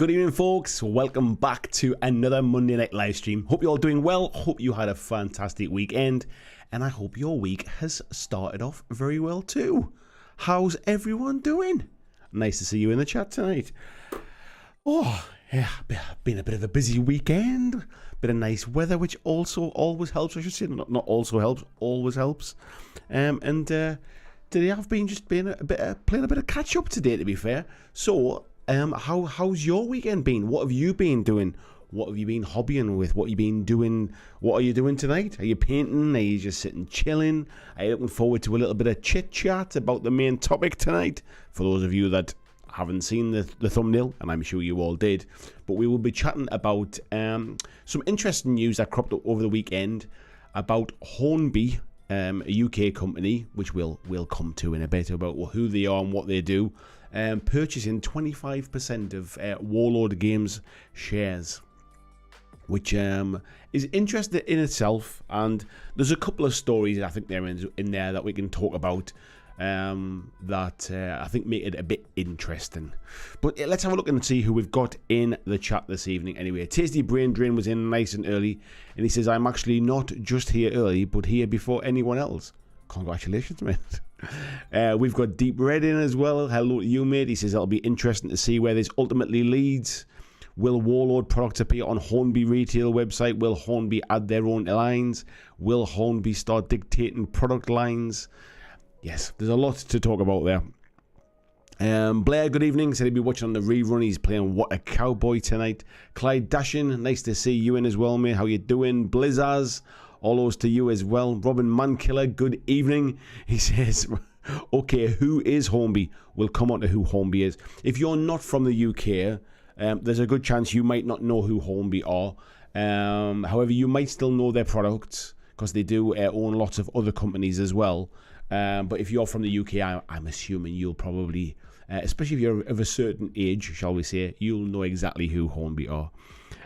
Good evening, folks. Welcome back to another Monday night live stream. Hope you're all doing well. Hope you had a fantastic weekend. And I hope your week has started off very well too. How's everyone doing? Nice to see you in the chat tonight. Oh, yeah, been a bit of a busy weekend. Bit of nice weather, which also always helps. I should say, not also helps, always helps. Today I've been just playing a bit of catch up today, to be fair. So, how's your weekend been? What have you been doing? What have you been hobbying with? What have you been doing? What are you doing tonight? Are you painting? Are you just sitting chilling? Are you looking forward to a little bit of chit chat about the main topic tonight? For those of you that haven't seen the thumbnail, and I'm sure you all did, but we will be chatting about some interesting news that cropped up over the weekend about Hornby, a UK company, which we'll come to in a bit, about who they are and what they do, purchasing 25% of WARLORD Games shares, which is interesting in itself. And there's a couple of stories I think they're in there that we can talk about that I think make it a bit interesting. But let's have a look and see who we've got in the chat this evening. Anyway, Tasty Brain Drain was in nice and early, and he says, I'm actually not just here early, but here before anyone else. Congratulations, mate. We've got Deep Red in as well. Hello to you, mate. He says, it'll be interesting to see where this ultimately leads. Will WARLORD products appear on Hornby retail website? Will Hornby add their own lines? Will Hornby start dictating product lines? Yes, there's a lot to talk about there. Blair, good evening. Said he'd be watching on the rerun. He's playing What a Cowboy tonight. Clyde Dashin, nice to see you in as well, mate. How you doing? Blizzaz, all those to you as well. Robin Mankiller, good evening. He says, okay, who is Hornby? We'll come on to who Hornby is. If you're not from the UK, there's a good chance you might not know who Hornby are. However, you might still know their products because they do own lots of other companies as well. But if you're from the UK, I'm assuming you'll probably, especially if you're of a certain age, shall we say, you'll know exactly who Hornby are.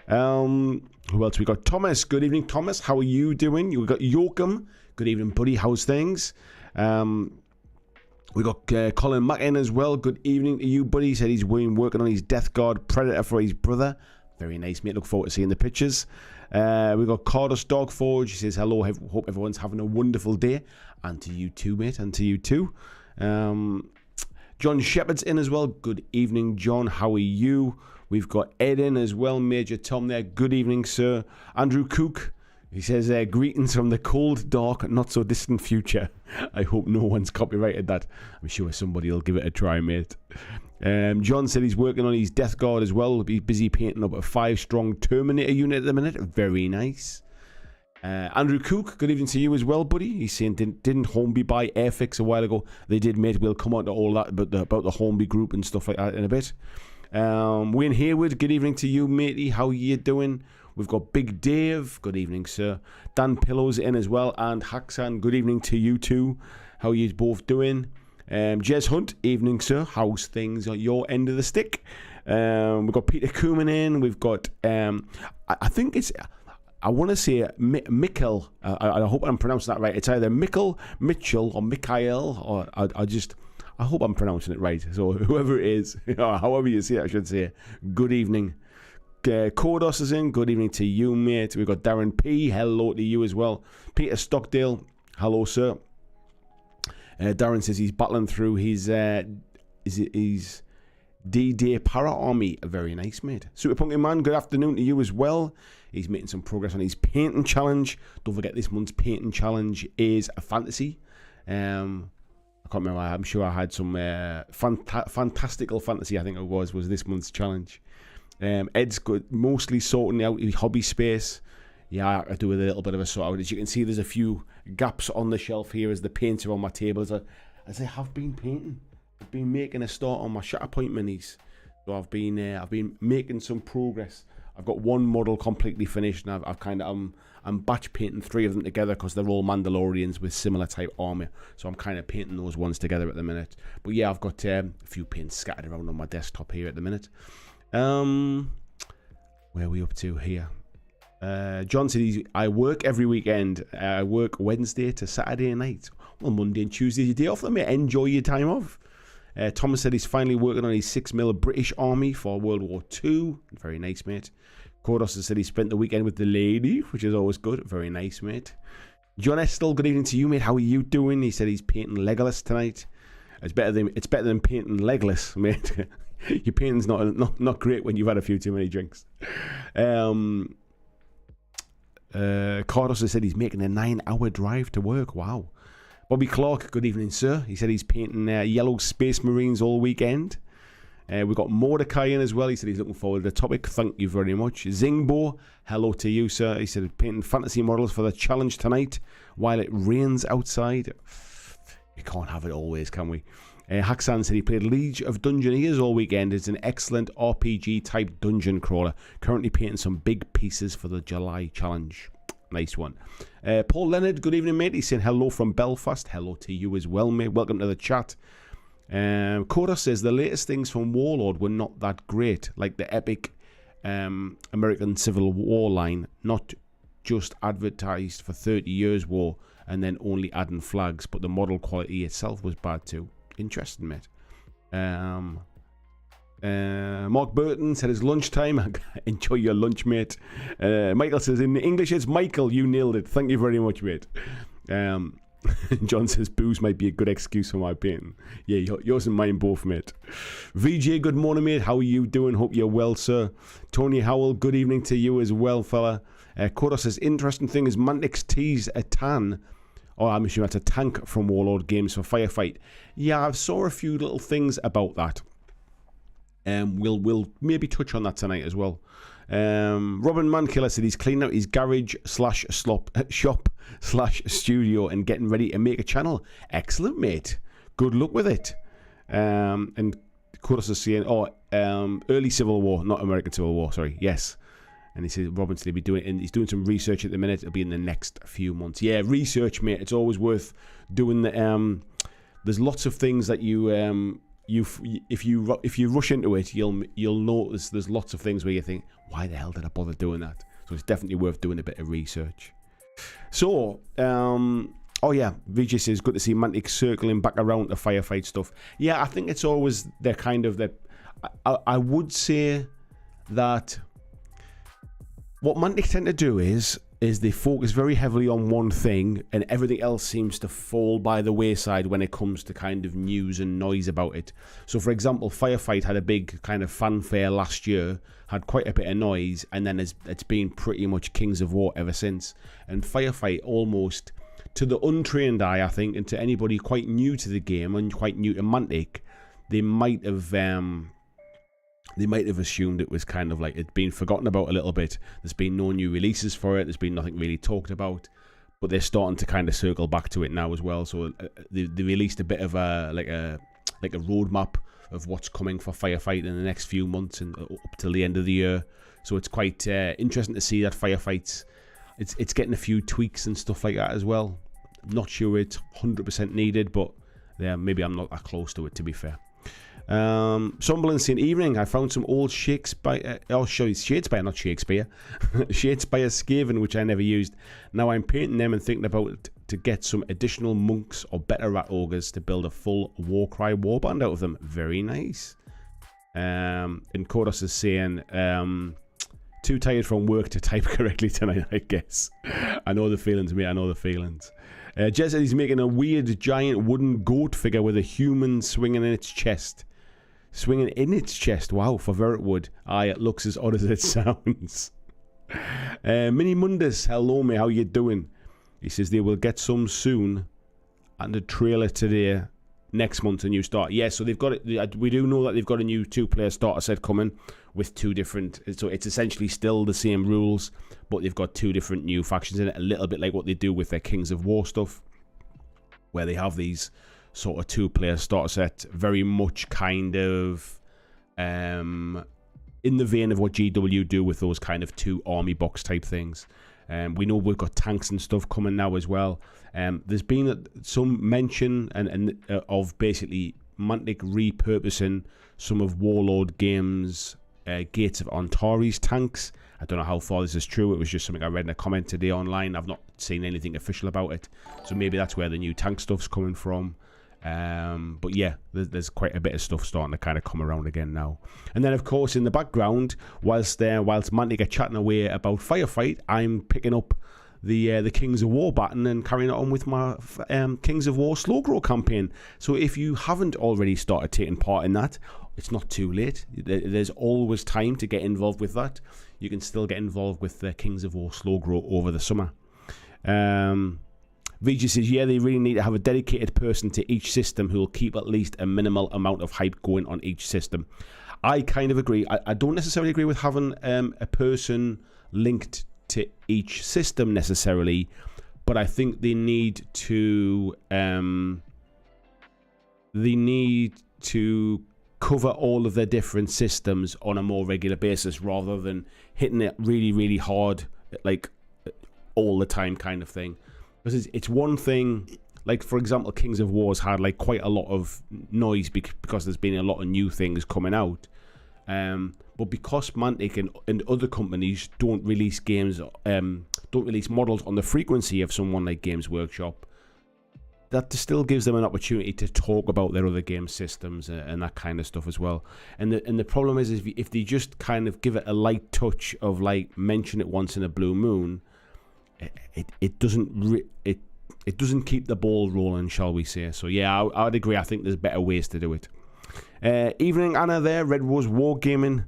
Who else we got? Thomas, good evening, Thomas. How are you doing? We've got Yoakum. Good evening, buddy. How's things? We got Colin Mackin as well. Good evening to you, buddy. He said he's been working on his Death Guard Predator for his brother. Very nice, mate. Look forward to seeing the pictures. We got Cardus Dogforge. He says hello. Hope everyone's having a wonderful day. And to you too, mate. And to you too. John Shepherd's in as well. Good evening, John. How are you? We've got Ed in as well. Major Tom there. Good evening, sir. Andrew Cook. He says, greetings from the cold, dark, not so distant future. I hope no one's copyrighted that. I'm sure somebody will give it a try, mate. John said he's working on his Death Guard as well. He's busy painting up a 5-strong Terminator unit at the minute. Very nice. Andrew Cook, good evening to you as well, buddy. He's saying, didn't Hornby buy Airfix a while ago? They did, mate. We'll come on to all that about the Hornby group and stuff like that in a bit. Wayne Hayward, good evening to you, matey. How you doing? We've got Big Dave. Good evening, sir. Dan Pillows in as well. And Haxan, good evening to you too. How are you both doing? Jez Hunt, evening, sir. How's things at your end of the stick? We've got Peter Cooman in. We've got, I think it's, I want to say Mikkel. I hope I'm pronouncing that right. It's either Mikkel, Mitchell, or Mikhail, or I hope I'm pronouncing it right. So whoever it is, however you say it, I should say, good evening. Kodos is in. Good evening to you, mate. We've got Darren P. Hello to you as well. Peter Stockdale. Hello, sir. Darren says he's battling through his D-Day Para Army. Very nice, mate. Super Punky Man, good afternoon to you as well. He's making some progress on his painting challenge. Don't forget this month's painting challenge is a fantasy. I can't remember. I'm sure I had some fantastical fantasy, I think it was this month's challenge. Ed's good, mostly sorting out his hobby space. Yeah, I do a little bit of a sort out. As you can see, there's a few gaps on the shelf here as the painter on my table. As I have been painting. I've been making a start on my Shatterpoint minis. So I've been making some progress. I've got one model completely finished, and I'm batch painting 3 of them together because they're all Mandalorians with similar type armor. So I'm kind of painting those ones together at the minute. But yeah, I've got a few paints scattered around on my desktop here at the minute. Where are we up to here? John said I work every weekend. I work Wednesday to Saturday night. Well, Monday and Tuesday your day off. Let me enjoy your time off. Thomas said he's finally working on his 6mm British Army for World War II. Very nice, mate. Kodos has said he spent the weekend with the lady, which is always good. Very nice, mate. John Estel, good evening to you, mate. How are you doing? He said he's painting Legolas tonight. It's better than painting Legless, mate. Your painting's not great when you've had a few too many drinks. Cardos has said he's making a 9-hour drive to work. Wow. Bobby Clark, good evening, sir. He said he's painting yellow Space Marines all weekend. We've got Mordecai in as well. He said he's looking forward to the topic. Thank you very much. Zingbo, hello to you, sir. He said painting fantasy models for the challenge tonight while it rains outside. We can't have it always, can we? Haxan said he played League of Dungeoneers all weekend. It's an excellent RPG-type dungeon crawler. Currently painting some big pieces for the July challenge. Nice one. Paul Leonard, good evening, mate. He's saying hello from Belfast. Hello to you as well, mate. Welcome to the chat. Coda says the latest things from Warlord were not that great, like the epic American Civil War line, not just advertised for 30 years war and then only adding flags, but the model quality itself was bad too. Interesting, mate. Mark Burton said it's lunchtime. Enjoy your lunch, mate. Michael says in English it's Michael. You nailed it. Thank you very much, mate. John says booze might be a good excuse for my painting. Yeah, yours and mine both, mate. VJ, good morning, mate. How are you doing? Hope you're well, sir. Tony Howell, good evening to you as well, fella. Koda says interesting thing is Mantix teased a tan. Oh, I'm assuming that's a tank from Warlord Games for Firefight. Yeah, I saw a few little things about that. We'll maybe touch on that tonight as well. Robin Mankiller said he's cleaning out his garage / shop / studio and getting ready to make a channel. Excellent, mate. Good luck with it. And Curtis is saying, early Civil War, not American Civil War, sorry. Yes. And he says Robinson will be doing, and he's doing some research at the minute. It'll be in the next few months. Yeah, research, mate. It's always worth doing. There's lots of things that if you rush into it, you'll notice there's lots of things where you think, why the hell did I bother doing that? So it's definitely worth doing a bit of research. So, VJ says good to see Mantic circling back around to firefight stuff. Yeah, I think it's always they're kind of I would say that what Mantic tend to do is they focus very heavily on one thing and everything else seems to fall by the wayside when it comes to kind of news and noise about it. So for example, Firefight had a big kind of fanfare last year, had quite a bit of noise, and then it's been pretty much Kings of War ever since. And Firefight almost, to the untrained eye, I think, and to anybody quite new to the game and quite new to Mantic, they might have assumed it was kind of like it'd been forgotten about a little bit. There's been no new releases for it. There's been nothing really talked about, but they're starting to kind of circle back to it now as well. So they released a bit of a roadmap of what's coming for Firefight in the next few months and up till the end of the year. So it's quite interesting to see that Firefight it's getting a few tweaks and stuff like that as well. I'm not sure it's 100% needed, but yeah, maybe I'm not that close to it, to be fair. Sunderland saying evening, I found some old Shadespire, not Shakespeare, Shadespire Skaven which I never used. Now I'm painting them and thinking about it to get some additional monks or better rat ogres to build a full Warcry warband out of them. Very nice. And Kodos is saying too tired from work to type correctly tonight, I guess. I know the feelings, mate. I know the feelings. Jez said he's making a weird giant wooden goat figure with a human swinging in its chest. Swinging in its chest. Wow, for Veritwood. Aye, it looks as odd as it sounds. Mini Mundus, hello mate, how you doing? He says they will get some soon. And the trailer today. Next month, a new start. Yeah, so they've got it. We do know that they've got a new 2-player starter set coming with 2 different. So it's essentially still the same rules, but they've got 2 different new factions in it. A little bit like what they do with their Kings of War stuff, where they have these sort of 2-player starter set, very much kind of in the vein of what GW do with those kind of 2 army box type things. We know we've got tanks and stuff coming now as well. There's been some mention of basically Mantic repurposing some of Warlord Games' Gates of Antari's tanks. I don't know how far this is true. It was just something I read in a comment today online. I've not seen anything official about it. So maybe that's where the new tank stuff's coming from. But yeah, there's quite a bit of stuff starting to kind of come around again now. And then, of course, in the background, whilst Mantic are chatting away about Firefight, I'm picking up the Kings of War baton and carrying it on with my Kings of War slow grow campaign. So if you haven't already started taking part in that, it's not too late. There's always time to get involved with that. You can still get involved with the Kings of War slow grow over the summer. VG says, yeah, they really need to have a dedicated person to each system who will keep at least a minimal amount of hype going on each system. I kind of agree. I don't necessarily agree with having a person linked to each system necessarily, but I think they need to cover all of their different systems on a more regular basis rather than hitting it really, really hard, like all the time kind of thing. Because it's one thing, like for example, Kings of War's had like quite a lot of noise because there's been a lot of new things coming out. But because Mantic and other companies don't release games, don't release models on the frequency of someone like Games Workshop, that still gives them an opportunity to talk about their other game systems and that kind of stuff as well. And the problem is if they just kind of give it a light touch of like mention it once in a blue moon, it doesn't keep the ball rolling, shall we say. So yeah, I'd agree. I think there's better ways to do it. Evening Anna there, Red Rose Wargaming.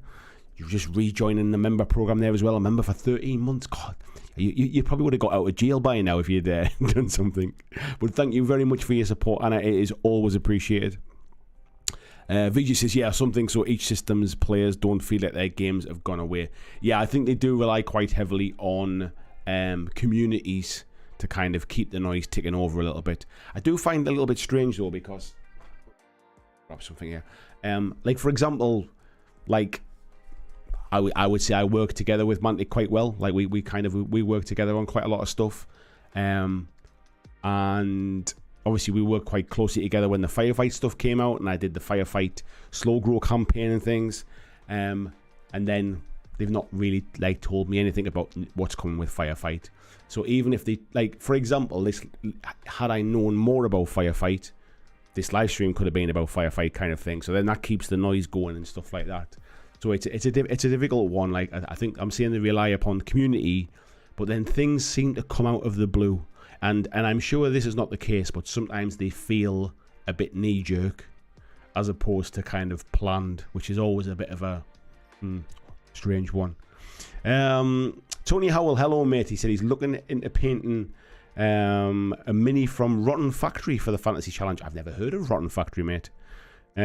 You're just rejoining the member program there as well. A member for 13 months. God, you probably would have got out of jail by now if you'd done something. But thank you very much for your support, Anna. It is always appreciated. VG says, yeah, something so each system's players don't feel that their games have gone away. Yeah, I think they do rely quite heavily on communities to kind of keep the noise ticking over a little bit. I do find it a little bit strange though, because grab something here. Like for example, like I would say I work together with Mantic quite well. Like we work together on quite a lot of stuff, and obviously we worked quite closely together when the Firefight stuff came out, and I did the Firefight slow grow campaign and things, and then they've not really like told me anything about what's coming with Firefight. So even if they, like for example, had I known more about Firefight, this live stream could have been about Firefight kind of thing. So then that keeps the noise going and stuff like that. So it's a difficult one. Like I think I'm seeing they rely upon community, but then things seem to come out of the blue. And I'm sure this is not the case, but sometimes they feel a bit knee jerk as opposed to kind of planned, which is always a bit of a strange one. Tony Howell, hello mate. He said he's looking into painting a mini from Rotten Factory for the Fantasy Challenge. I've never heard of Rotten Factory, mate.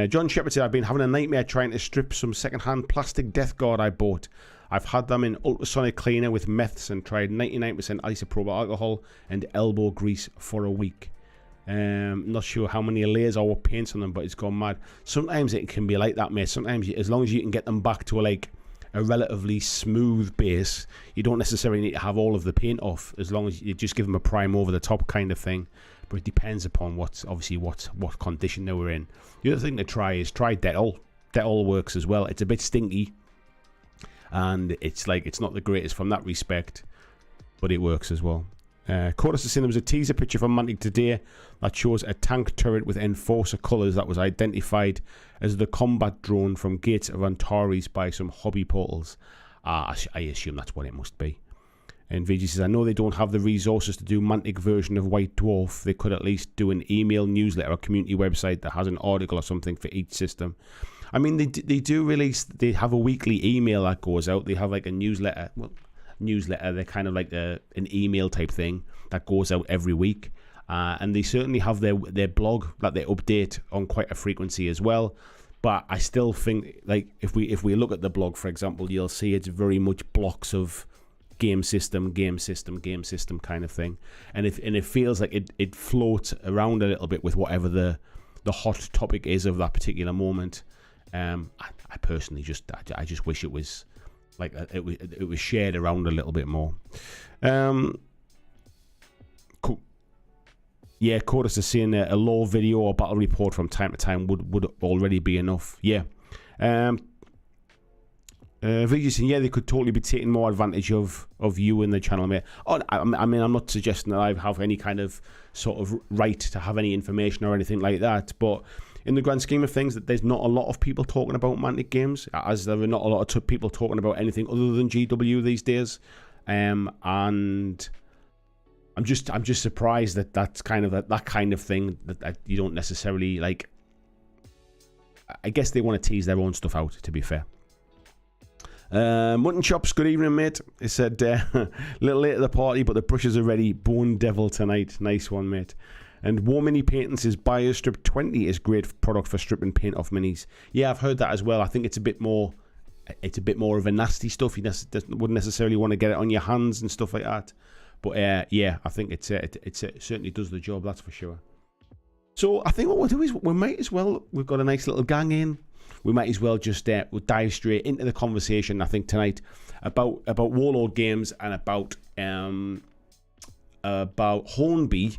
John Shepard said, I've been having a nightmare trying to strip some second-hand plastic Death Guard I bought. I've had them in ultrasonic cleaner with meths and tried 99% isopropyl alcohol and elbow grease for a week. Not sure how many layers or what paints on them, but it's gone mad. Sometimes it can be like that, mate. Sometimes, as long as you can get them back to a relatively smooth base, you don't necessarily need to have all of the paint off, as long as you just give them a prime over the top kind of thing. But it depends upon what condition they were in. The other thing to try is Dettol. Dettol works as well. It's a bit stinky, and it's not the greatest from that respect, but it works as well. Cordus is saying there was a teaser picture from Mantic today that shows a tank turret with Enforcer colours that was identified as the combat drone from Gates of Antares by some hobby portals. I assume that's what it must be. And VG says, I know they don't have the resources to do Mantic version of White Dwarf. They could at least do an email newsletter or community website that has an article or something for each system. I mean, they do release, they have a weekly email that goes out. They have like a newsletter. Well, they're kind of like an email type thing that goes out every week. And they certainly have their blog that they update on quite a frequency as well. But I still think, like, if we look at the blog, for example, you'll see it's very much blocks of game system kind of thing, and it feels like it floats around a little bit with whatever the hot topic is of that particular moment. I personally just wish it was like it was shared around a little bit more. Cool. Yeah, Cordus is saying a lore video or battle report from time to time would already be enough. Yeah. VG saying, yeah, they could totally be taking more advantage of you in the channel, mate. Oh, I mean, I'm not suggesting that I have any kind of sort of right to have any information or anything like that, but in the grand scheme of things, that there's not a lot of people talking about Mantic Games, as there are not a lot of people talking about anything other than GW these days, and I'm just surprised that that's kind of that kind of thing that you don't necessarily like. I guess they want to tease their own stuff out, to be fair. Mutton Chops, good evening, mate. He said, a little late at the party, but the brushes are ready. Bone Devil tonight. Nice one, mate. And War Mini Paintings is BioStrip 20 is great product for stripping paint off minis. Yeah, I've heard that as well. I think it's a bit more of a nasty stuff. You wouldn't necessarily want to get it on your hands and stuff like that. But yeah, I think it certainly does the job, that's for sure. So I think what we'll do is we might as well, we've got a nice little gang in. We might as well just we'll dive straight into the conversation, I think, tonight about Warlord Games and about Hornby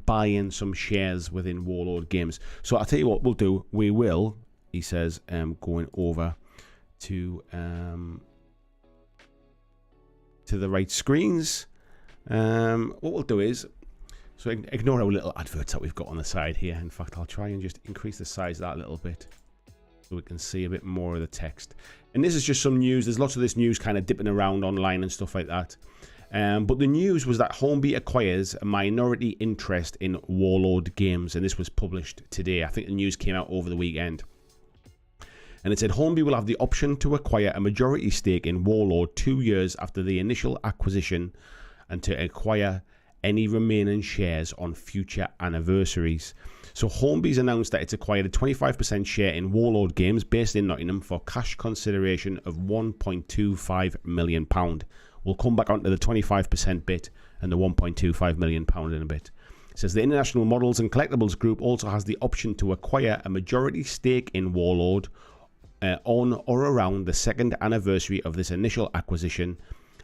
buying some shares within Warlord Games. So I'll tell you what we'll do. We will, he says, going over to the right screens. What we'll do is, so ignore our little adverts that we've got on the side here. In fact, I'll try and just increase the size of that a little bit so we can see a bit more of the text. And this is just some news. There's lots of this news kind of dipping around online and stuff like that. But the news was that Hornby acquires a minority interest in Warlord Games, and this was published today. I think the news came out over the weekend. And it said Hornby will have the option to acquire a majority stake in Warlord 2 years after the initial acquisition, and to acquire any remaining shares on future anniversaries. So Hornby's announced that it's acquired a 25% share in Warlord Games based in Nottingham for cash consideration of £1.25 million. We'll come back onto the 25% bit and the £1.25 million in a bit. It says the International Models and Collectibles Group also has the option to acquire a majority stake in Warlord on or around the second anniversary of this initial acquisition,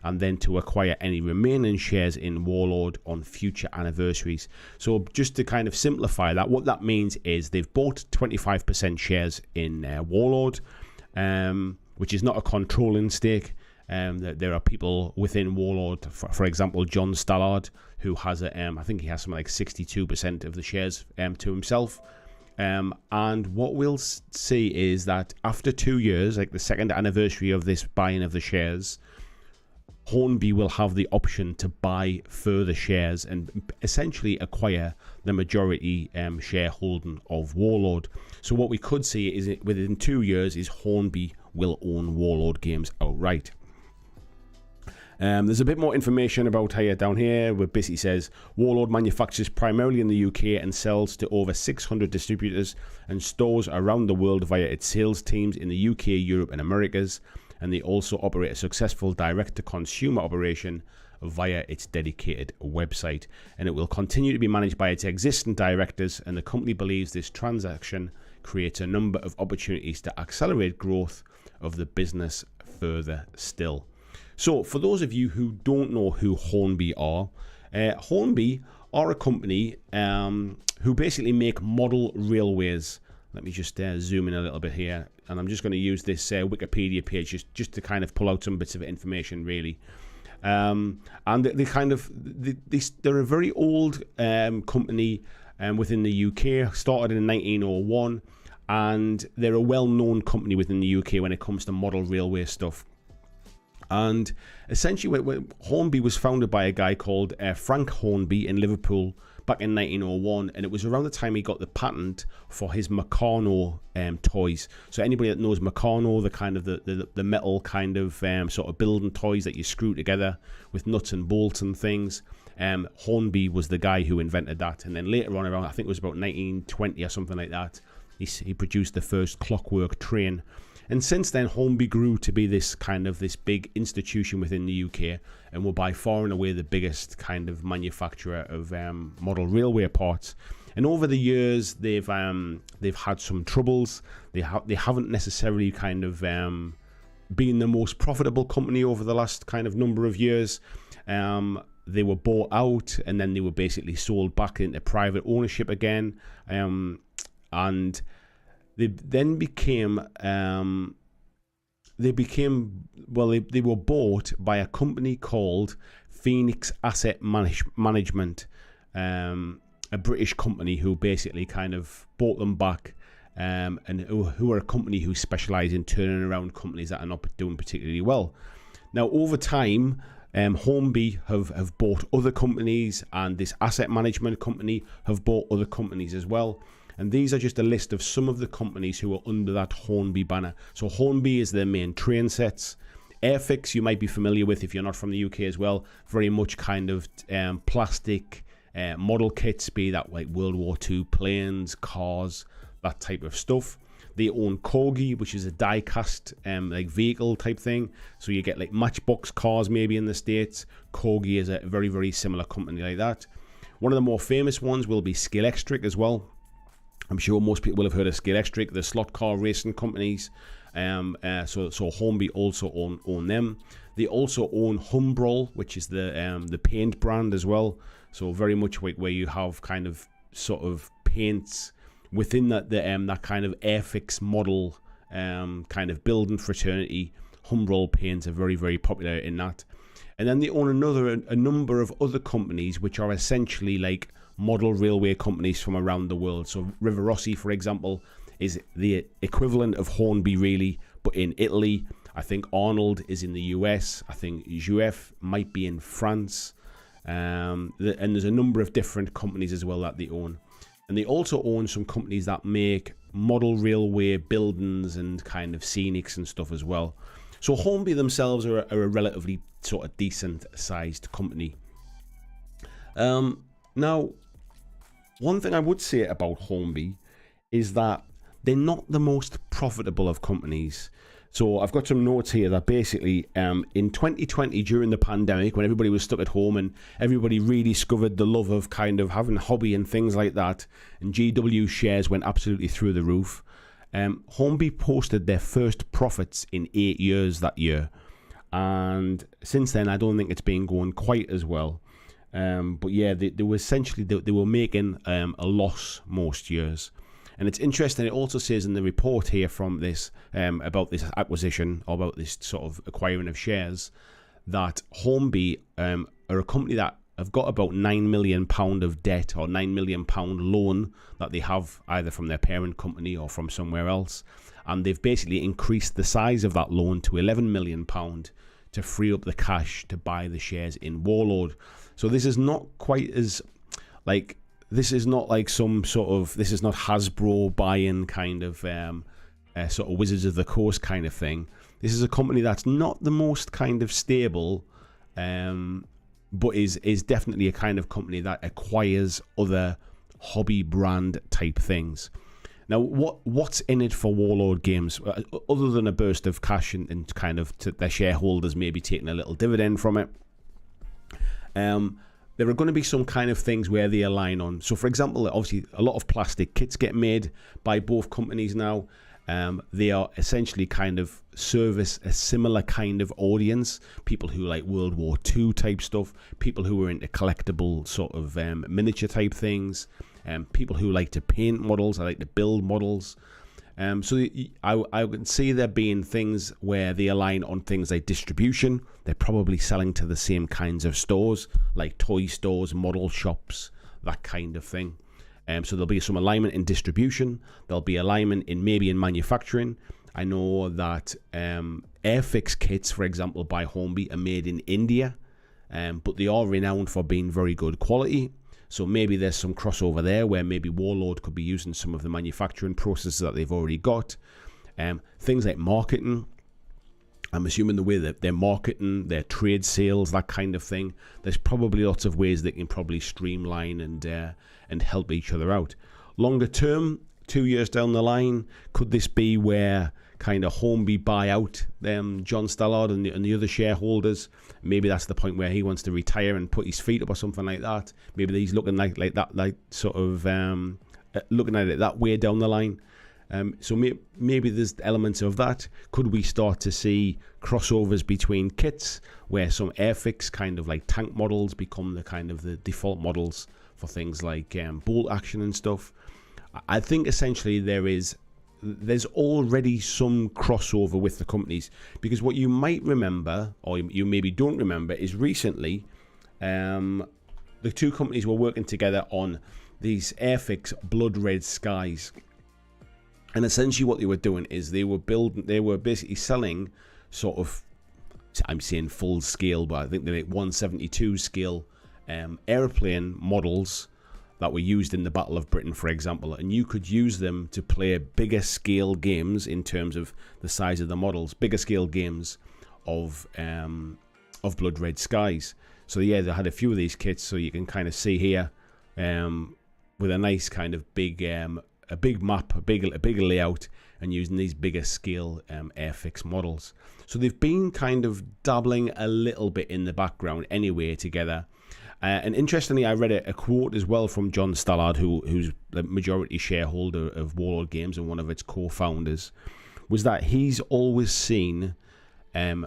and then to acquire any remaining shares in Warlord on future anniversaries. So just to kind of simplify that, what that means is they've bought 25% shares in Warlord, which is not a controlling stake. There are people within Warlord, for example, John Stallard, who has I think he has something like 62% of the shares to himself. And what we'll see is that after 2 years, like the second anniversary of this buying of the shares, Hornby will have the option to buy further shares and essentially acquire the majority shareholding of Warlord. So what we could see is within 2 years is Hornby will own Warlord Games outright. There's a bit more information about here down here, where basically says Warlord manufactures primarily in the UK and sells to over 600 distributors and stores around the world via its sales teams in the UK, Europe and Americas. And they also operate a successful direct-to-consumer operation via its dedicated website. And it will continue to be managed by its existing directors, and the company believes this transaction creates a number of opportunities to accelerate growth of the business further still. So, for those of you who don't know who Hornby are a company who basically make model railways. Let me just zoom in a little bit here, and I'm just going to use this Wikipedia page just to kind of pull out some bits of information, really. And they're a very old company within the UK, started in 1901, and they're a well-known company within the UK when it comes to model railway stuff. And essentially, when Hornby was founded by a guy called Frank Hornby in Liverpool back in 1901, and it was around the time he got the patent for his Meccano toys. So anybody that knows Meccano, the kind of the metal kind of sort of building toys that you screw together with nuts and bolts and things, Hornby was the guy who invented that. And then later on, around I think it was about 1920 or something like that, he produced the first clockwork train. And since then, Hornby grew to be this big institution within the UK, and were by far and away the biggest kind of manufacturer of model railway parts. And over the years, they've had some troubles. They haven't necessarily kind of been the most profitable company over the last kind of number of years. They were bought out, and then they were basically sold back into private ownership again. And They then became they were bought by a company called Phoenix Asset Management, a British company who basically kind of bought them back, and who are a company who specialise in turning around companies that are not doing particularly well. Now, over time, Hornby have bought other companies, and this asset management company have bought other companies as well. And these are just a list of some of the companies who are under that Hornby banner. So Hornby is their main train sets. Airfix, you might be familiar with if you're not from the UK as well. Very much kind of plastic model kits, be that like World War II planes, cars, that type of stuff. They own Corgi, which is a die-cast like vehicle type thing. So you get like Matchbox cars maybe in the States. Corgi is a very, very similar company like that. One of the more famous ones will be Scalextric as well. I'm sure most people will have heard of Scalextric, the slot car racing companies. So Hornby also own them. They also own Humbrol, which is the paint brand as well. So very much like where you have kind of sort of paints within that kind of Airfix model kind of building fraternity. Humbrol paints are very, very popular in that. And then they own a number of other companies which are essentially like model railway companies from around the world. So Rivarossi, for example, is the equivalent of Hornby really, but in Italy. I think Arnold is in the US. I think Juef might be in France. And there's a number of different companies as well that they own. And they also own some companies that make model railway buildings and kind of scenics and stuff as well. So Hornby themselves are a relatively sort of decent sized company. Now, one thing I would say about Hornby is that they're not the most profitable of companies. So I've got some notes here that basically in 2020, during the pandemic, when everybody was stuck at home and everybody really discovered the love of kind of having a hobby and things like that, and GW shares went absolutely through the roof, Hornby posted their first profits in 8 years that year. And since then, I don't think it's been going quite as well. But yeah, they were essentially, they were making a loss most years. And it's interesting, it also says in the report here from this, about this acquisition, or about this sort of acquiring of shares, that Hornby are a company that have got about £9 million of debt, or £9 million loan that they have either from their parent company or from somewhere else. And they've basically increased the size of that loan to £11 million to free up the cash to buy the shares in WARLORD. So this is not quite as like, this is not like some sort of, this is not Hasbro buying kind of sort of Wizards of the Coast kind of thing. This is a company that's not the most kind of stable, but is definitely a kind of company that acquires other hobby brand type things. Now, what's in it for WARLORD Games, other than a burst of cash and kind of to their shareholders maybe taking a little dividend from it? There are going to be some kind of things where they align on. So, for example, obviously, a lot of plastic kits get made by both companies now. They are essentially kind of service a similar kind of audience. People who like World War II type stuff. People who are into collectible sort of miniature type things. People who like to paint models. I like to build models. So I would see there being things where they align on things like distribution. They're probably selling to the same kinds of stores, like toy stores, model shops, that kind of thing. So there'll be some alignment in distribution. There'll be alignment in maybe in manufacturing. I know that Airfix kits, for example, by Hornby are made in India, but they are renowned for being very good quality. So maybe there's some crossover there where maybe WARLORD could be using some of the manufacturing processes that they've already got. Things like marketing. I'm assuming the way that they're marketing, their trade sales, that kind of thing. There's probably lots of ways they can probably streamline and help each other out. Longer term, 2 years down the line, could this be where kind of Hornby buy out John Stallard and the other shareholders? Maybe that's the point where he wants to retire and put his feet up or something like that. Maybe he's looking like that, like sort of looking at it that way down the line. So maybe there's elements of that. Could we start to see crossovers between kits where some Airfix kind of like tank models become the kind of the default models for things like bolt action and stuff? I think essentially there is there's already some crossover with the companies, because what you might remember, or you maybe don't remember, is recently the two companies were working together on these Airfix Blood Red Skies. And essentially what they were doing is they were basically selling sort of, I'm saying full scale, but I think they're like 172 scale airplane models that were used in the Battle of Britain, for example, and you could use them to play bigger scale games in terms of the size of the models, bigger scale games of Blood Red Skies. So yeah, they had a few of these kits, so you can kind of see here with a nice kind of big a big map, a bigger layout, and using these bigger scale Airfix models. So they've been kind of dabbling a little bit in the background anyway together. And interestingly, I read a quote as well from John Stallard, who's the majority shareholder of Warlord Games and one of its co-founders, was that he's always seen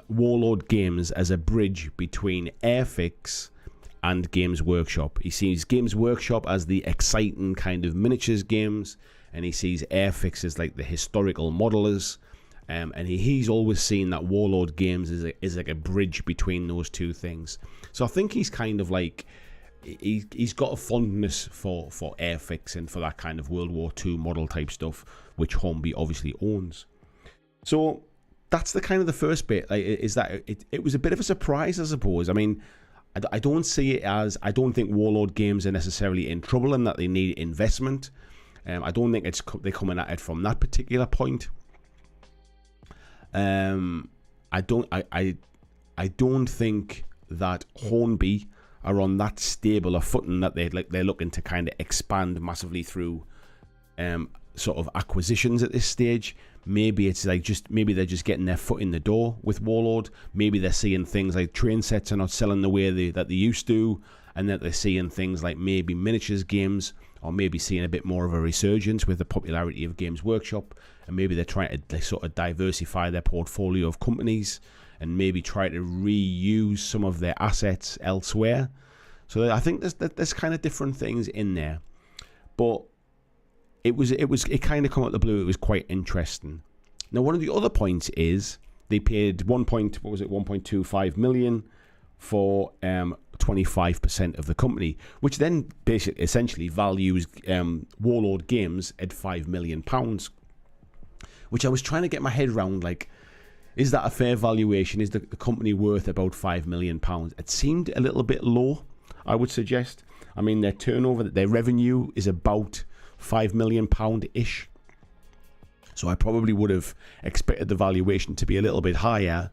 Warlord Games as a bridge between Airfix and Games Workshop. He sees Games Workshop as the exciting kind of miniatures games, and he sees Airfix as like the historical modelers. And he's always seen that Warlord Games is like a bridge between those two things. So I think he's kind of like, he's got a fondness for Airfix and for that kind of World War II model type stuff, which Hornby obviously owns. So that's the kind of the first bit, like, is that it was a bit of a surprise, I suppose. I mean, I don't see it as, I don't think Warlord Games are necessarily in trouble and that they need investment. I don't think they're coming at it from that particular point. I don't think that Hornby are on that stable a footing that they're looking to kind of expand massively through sort of acquisitions at this stage. Maybe it's like maybe they're just getting their foot in the door with Warlord. Maybe they're seeing things like train sets are not selling the way that they used to, and that they're seeing things like maybe miniatures games, or maybe seeing a bit more of a resurgence with the popularity of Games Workshop, and maybe they're trying to sort of diversify their portfolio of companies and maybe try to reuse some of their assets elsewhere. So I think there's kind of different things in there, but it kind of come out of the blue. It was quite interesting. Now, one of the other points is they paid 1.25 million for 25% of the company, which then basically essentially values Warlord Games at £5 million, which I was trying to get my head around. Like, is that a fair valuation? Is the company worth about £5 million? It seemed a little bit low, I would suggest. I mean, their turnover, their revenue is about £5 million ish. So I probably would have expected the valuation to be a little bit higher.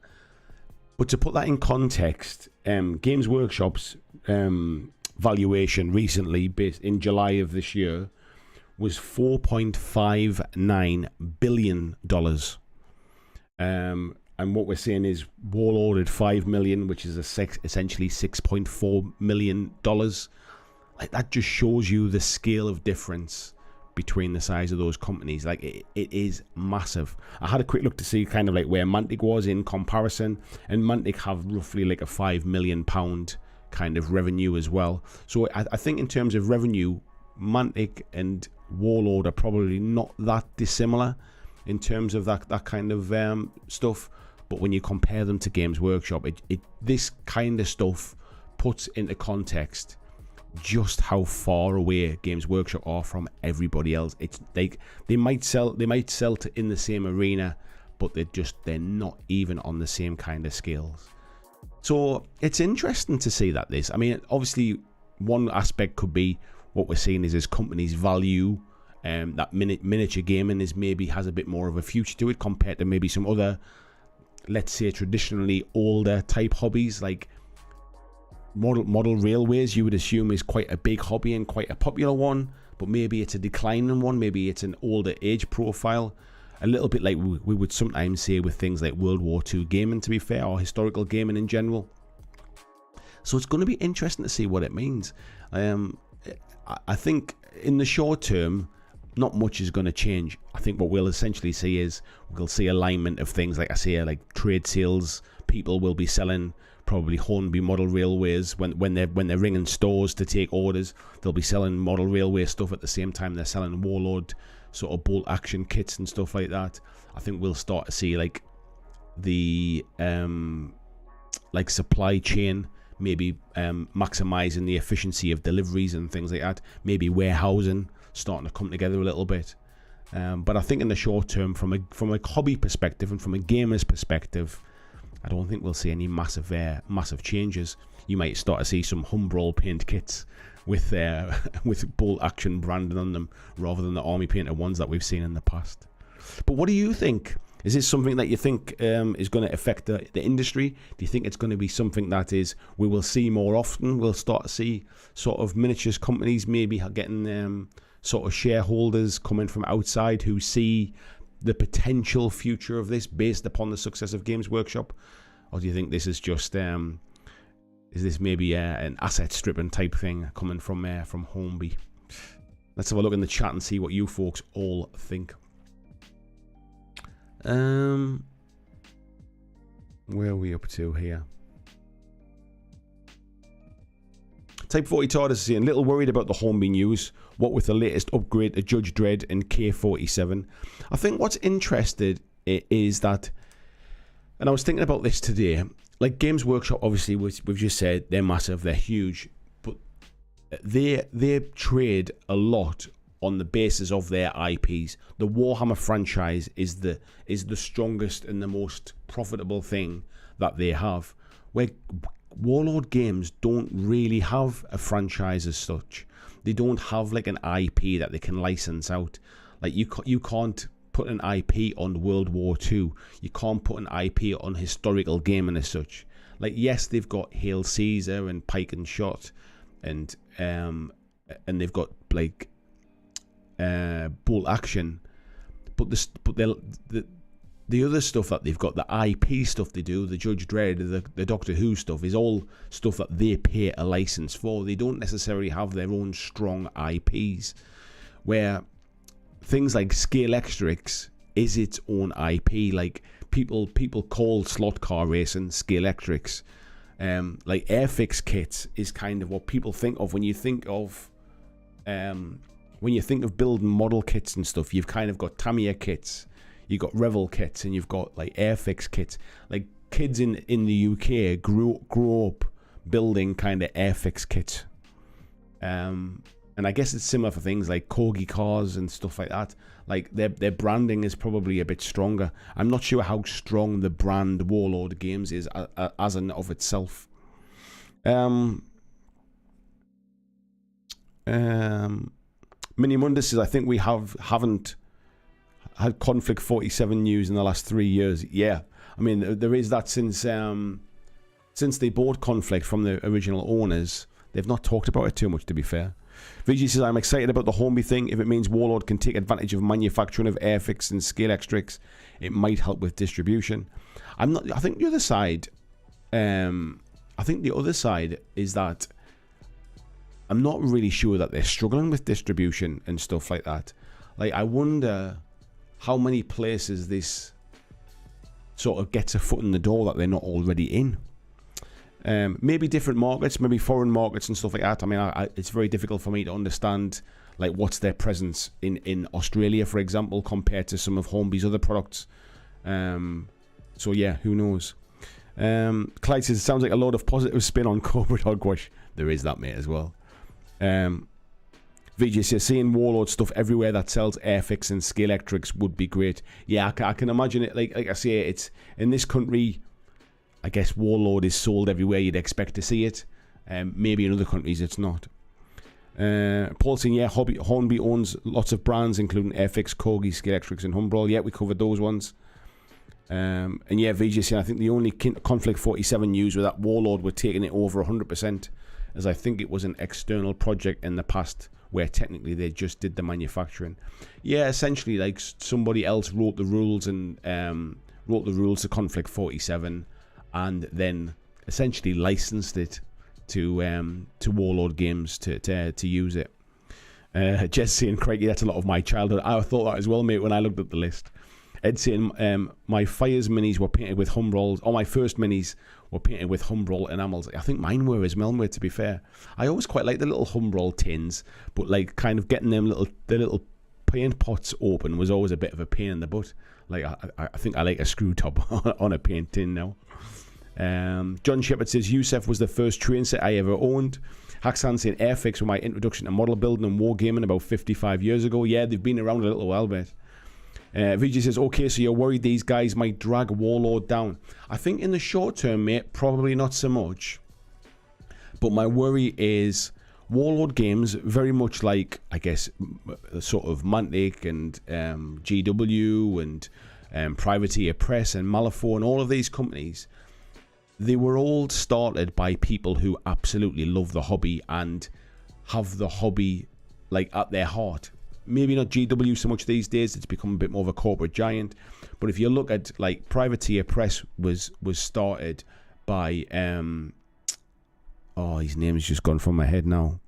But to put that in context, Games Workshop's valuation recently, based in July of this year, was $4.59 billion. And what we're saying is Warlord at $5 million, which is essentially $6.4 million. Like, that just shows you the scale of difference between the size of those companies. Like, it is massive. I had a quick look to see kind of like where Mantic was in comparison, and Mantic have roughly like a £5 million kind of revenue as well. So I think in terms of revenue, Mantic and Warlord are probably not that dissimilar in terms of that kind of stuff. But when you compare them to Games Workshop, this kind of stuff puts into context just how far away Games Workshop are from everybody else. It's like they might sell to in the same arena, but they're not even on the same kind of scales. So it's interesting to see that I mean, obviously one aspect could be what we're seeing is companies value that miniature gaming has a bit more of a future to it compared to maybe some other, let's say, traditionally older type hobbies. Like model railways, you would assume, is quite a big hobby and quite a popular one, but maybe it's a declining one. Maybe it's an older age profile, a little bit like we would sometimes say with things like World War II gaming, to be fair, or historical gaming in general. So it's going to be interesting to see what it means. I think in the short term, not much is going to change. I think what we'll essentially see is we'll see alignment of things, like I say, like trade sales. People will be selling probably Hornby model railways when they're ringing stores to take orders. They'll be selling model railway stuff at the same time they're selling Warlord sort of bolt action kits and stuff like that. I think we'll start to see like the like supply chain maybe maximizing the efficiency of deliveries and things like that. Maybe warehousing starting to come together a little bit. But I think in the short term, from a hobby perspective and from a gamer's perspective, I don't think we'll see any massive changes. You might start to see some Humbrol paint kits with bolt action branding on them rather than the army painted ones that we've seen in the past. But what do you think? Is this something that you think is going to affect the industry? Do you think it's going to be something that we will see more often? We'll start to see sort of miniatures companies maybe getting sort of shareholders coming from outside who see the potential future of this based upon the success of Games Workshop? Or do you think this is just is this maybe an asset stripping type thing coming from Hornby? Let's have a look in the chat and see what you folks all think. Where are we up to here? Type 40 TARDIS is saying, little worried about the Hornby news. What with the latest upgrade to Judge Dredd and K-47. I think what's interesting is that, and I was thinking about this today, like Games Workshop, obviously, we've just said they're massive, they're huge, but they trade a lot on the basis of their IPs. The Warhammer franchise is the strongest and the most profitable thing that they have, where Warlord Games don't really have a franchise as such. They don't have like an IP that they can license out. Like you can't put an IP on World War II. You can't put an IP on historical gaming as such. Like, yes, they've got Hail Caesar and Pike and Shot, and they've got like bolt action, but the other stuff that they've got, the IP stuff they do, the Judge Dredd, the Doctor Who stuff, is all stuff that they pay a license for. They don't necessarily have their own strong IPs, where things like Scalextrics is its own IP. Like people call slot car racing Scalextrics. Like Airfix kits is kind of what people think of when you think of building model kits and stuff. You've kind of got Tamiya kits, you've got Revel kits, and you've got like Airfix kits. Like kids in the UK grew up building kind of Airfix kits. And I guess it's similar for things like Corgi cars and stuff like that. Like their branding is probably a bit stronger. I'm not sure how strong the brand Warlord Games is as an of itself. Minimundus says, I think we haven't had Conflict 47 news in the last 3 years. Yeah, I mean there is that since they bought Conflict from the original owners. They've not talked about it too much, to be fair. VG says, I'm excited about the Hornby thing. If it means Warlord can take advantage of manufacturing of Airfix and Scalextrics, it might help with distribution. I think the other side, is that I'm not really sure that they're struggling with distribution and stuff like that. Like, I wonder how many places this sort of gets a foot in the door that they're not already in. Maybe different markets, maybe foreign markets and stuff like that. I mean, it's very difficult for me to understand like what's their presence in Australia, for example, compared to some of Hornby's other products. So yeah, who knows? Clyde says, it sounds like a lot of positive spin on corporate hogwash. There is that, mate, as well. VJ says, seeing Warlord stuff everywhere that sells Airfix and Scalextrics would be great. Yeah, I can imagine it. Like I say, it's in this country. I guess Warlord is sold everywhere you'd expect to see it. Maybe in other countries it's not. Paul saying, yeah, Hornby owns lots of brands, including Airfix, Corgi, Scalextrics, and Humbrol. Yeah, we covered those ones. And yeah, VJ saying, I think the only Conflict 47 news was that Warlord were taking it over 100%, as I think it was an external project in the past where technically they just did the manufacturing. Yeah, essentially, like somebody else wrote the rules and wrote the rules to Conflict 47. And then essentially licensed it to Warlord Games to use it. Jess saying, crikey, that's a lot of my childhood. I thought that as well, mate, when I looked at the list. Ed saying, my Fires minis were painted with Humbrol's, or my first minis were painted with Humbrol enamels. I think mine were as well, mate, to be fair. I always quite like the little Humbrol tins, but like kind of getting them the little paint pots open was always a bit of a pain in the butt. Like I think I like a screw top on a paint tin now. John Shepherd says Yusef was the first train set I ever owned. Haxan saying Airfix were my introduction to model building and wargaming about 55 years ago. Yeah, they've been around a little while, mate. VG says, okay, so you're worried these guys might drag Warlord down. I think in the short term, mate, probably not so much. But my worry is Warlord games, very much like, I guess, sort of Mantic and GW and Privateer Press and Malifaux and all of these companies, they were all started by people who absolutely love the hobby and have the hobby like at their heart. Maybe not GW so much these days, it's become a bit more of a corporate giant. But if you look at like Privateer Press was started by oh, his name has just gone from my head now.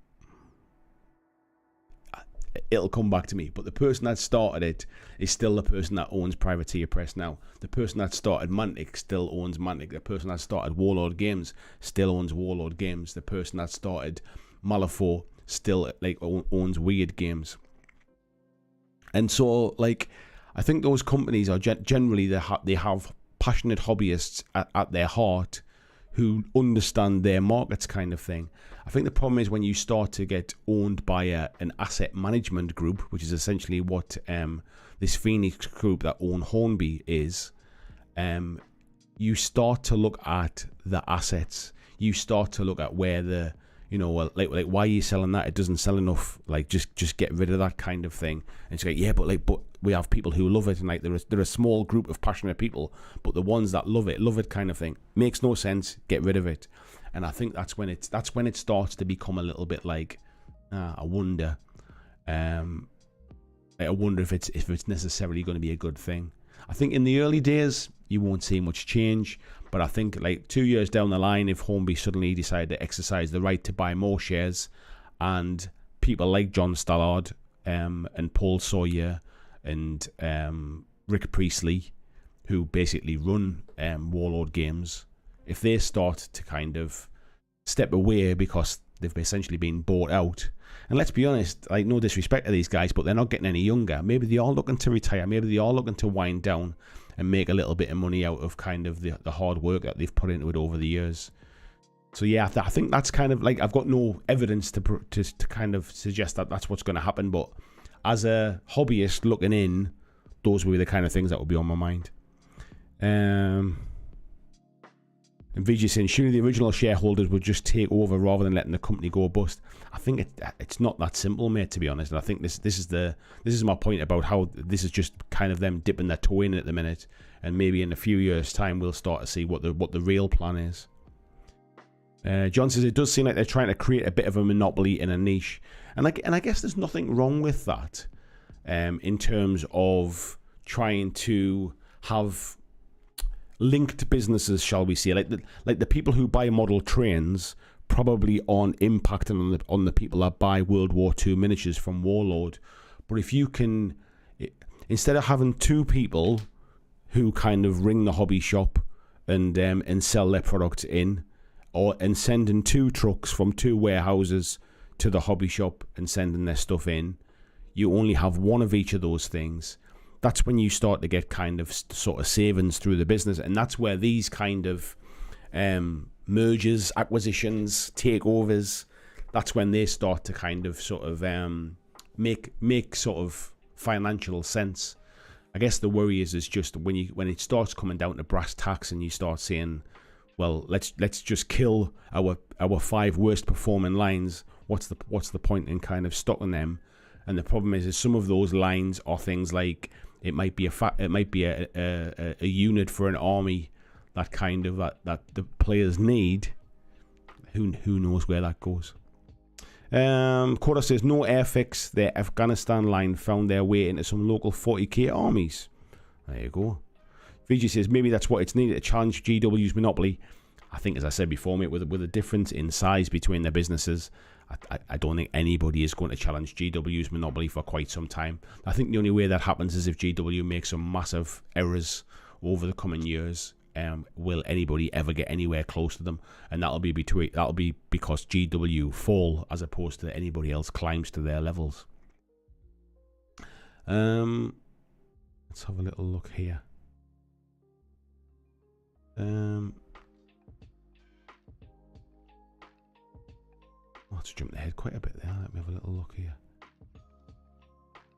It'll come back to me. But the person that started it is still the person that owns Privateer Press now. The person that started Mantic still owns Mantic. The person that started Warlord Games still owns Warlord Games. The person that started Malifaux still like owns Weird Games. And so, like, I think those companies are generally they have passionate hobbyists at their heart who understand their markets, kind of thing. I think the problem is when you start to get owned by an asset management group, which is essentially what this Phoenix group that own Hornby is. You start to look at the assets. You start to look at where the, you know, well, like why are you selling that? It doesn't sell enough. Like just get rid of that kind of thing. And it's like, yeah, but we have people who love it, and like they're a small group of passionate people, but the ones that love it kind of thing. Makes no sense. Get rid of it. And I think that's when it starts to become a little bit like, I wonder if it's necessarily going to be a good thing. I think in the early days you won't see much change, but I think like 2 years down the line, if Hornby suddenly decided to exercise the right to buy more shares, and people like John Stallard and Paul Sawyer and Rick Priestley, who basically run Warlord Games, if they start to kind of step away because they've essentially been bought out, and let's be honest, like, no disrespect to these guys, but they're not getting any younger. Maybe they are looking to retire. Maybe they are looking to wind down and make a little bit of money out of kind of the hard work that they've put into it over the years. So yeah, I think that's kind of like, I've got no evidence to kind of suggest that that's what's going to happen, but as a hobbyist looking in, those would be the kind of things that would be on my mind. And Vijay saying, surely the original shareholders would just take over rather than letting the company go bust. I think it's not that simple, mate, to be honest. And I think this is my point about how this is just kind of them dipping their toe in at the minute, and maybe in a few years' time we'll start to see what the real plan is. John says it does seem like they're trying to create a bit of a monopoly in a niche, and I guess there's nothing wrong with that, in terms of trying to have linked businesses, shall we say, like the people who buy model trains probably aren't impacting on the people that buy World War II miniatures from Warlord. But if you can, instead of having two people who kind of ring the hobby shop and sell their products in, and sending two trucks from two warehouses to the hobby shop and sending their stuff in, you only have one of each of those things. That's when you start to get kind of sort of savings through the business, and that's where these kind of mergers, acquisitions, takeovers, that's when they start to kind of sort of make sort of financial sense. I guess the worry is just when it starts coming down to brass tacks and you start saying, well, let's just kill our 5 worst performing lines. What's the point in kind of stocking them? And the problem is some of those lines are things like, it might be a unit for an army that kind of that the players need. Who knows where that goes? Koda says no airfix. Their Afghanistan line found their way into some local 40k armies. There you go. VG says maybe that's what it's needed to challenge GW's monopoly. I think, as I said before, mate, with a difference in size between their businesses, I don't think anybody is going to challenge GW's monopoly for quite some time. I think the only way that happens is if GW makes some massive errors over the coming years, will anybody ever get anywhere close to them, and that'll be because GW fall as opposed to anybody else climbs to their levels. Let's have a little look here. Let's jump ahead quite a bit there. Let me have a little look here.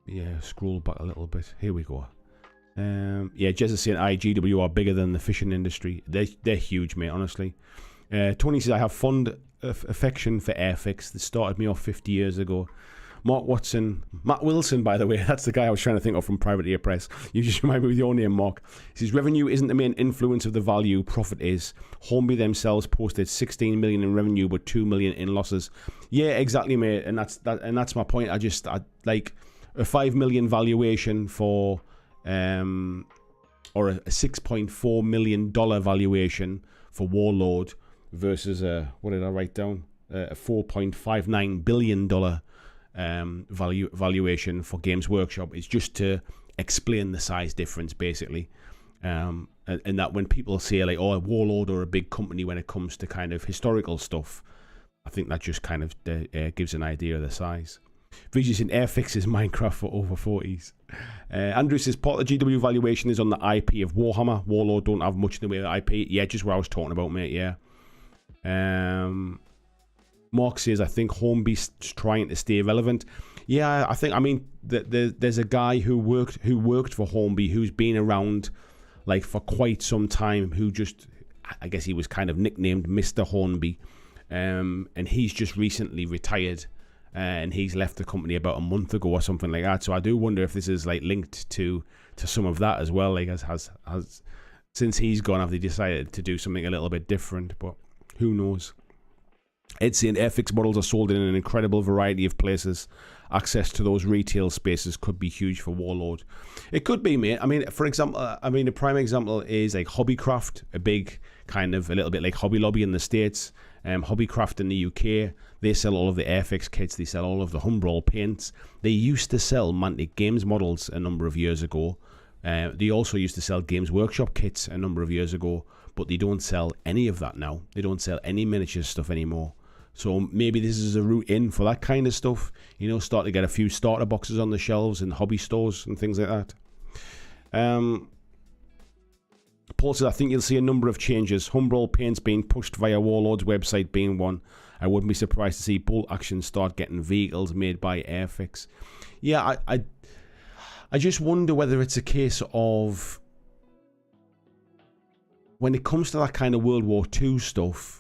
Yeah, scroll back a little bit. Here we go. Yeah, Jez is saying IGW are bigger than the fishing industry. They're huge, mate, honestly. Tony says, I have fond affection for Airfix. That started me off 50 years ago. Matt Wilson, by the way, that's the guy I was trying to think of from Privateer Press. You just remind me with your name, Mark. He says, revenue isn't the main influence of the value, profit is. Hornby themselves posted 16 million in revenue, but 2 million in losses. Yeah, exactly, mate, and that's my point. I like a 5 million valuation for, or a $6.4 million valuation for Warlord versus what did I write down? A $4.59 billion valuation for Games Workshop. Is just to explain the size difference, basically, and that when people say like, oh, Warlord are a big company when it comes to kind of historical stuff, I think that just kind of gives an idea of the size. Vijay in Airfix is Minecraft for over 40s. Andrew says part of the GW valuation is on the IP of Warhammer. Warlord don't have much in the way of IP. Yeah, just what I was talking about, mate. Yeah. Mark says, I think Hornby's trying to stay relevant. Yeah, I mean, there's a guy who worked for Hornby who's been around like for quite some time, who just, I guess he was kind of nicknamed Mr. Hornby, and he's just recently retired, and he's left the company about a month ago or something like that. So I do wonder if this is like linked to some of that as well. Like, has since he's gone, have they decided to do something a little bit different? But who knows? It's saying Airfix models are sold in an incredible variety of places. Access to those retail spaces could be huge for Warlord. It could be, mate. I mean, for example, a prime example is like Hobbycraft, a big kind of a little bit like Hobby Lobby in the States. Hobbycraft in the UK, they sell all of the Airfix kits. They sell all of the Humbrol paints. They used to sell Mantic Games models a number of years ago. They also used to sell Games Workshop kits a number of years ago, but they don't sell any of that now. They don't sell any miniature stuff anymore. So maybe this is a route in for that kind of stuff. You know, start to get a few starter boxes on the shelves in hobby stores and things like that. Paul says, I think you'll see a number of changes. Humbrol paints being pushed via Warlord's website being one. I wouldn't be surprised to see Bolt Action start getting vehicles made by Airfix. Yeah, I just wonder whether it's a case of, when it comes to that kind of World War II stuff,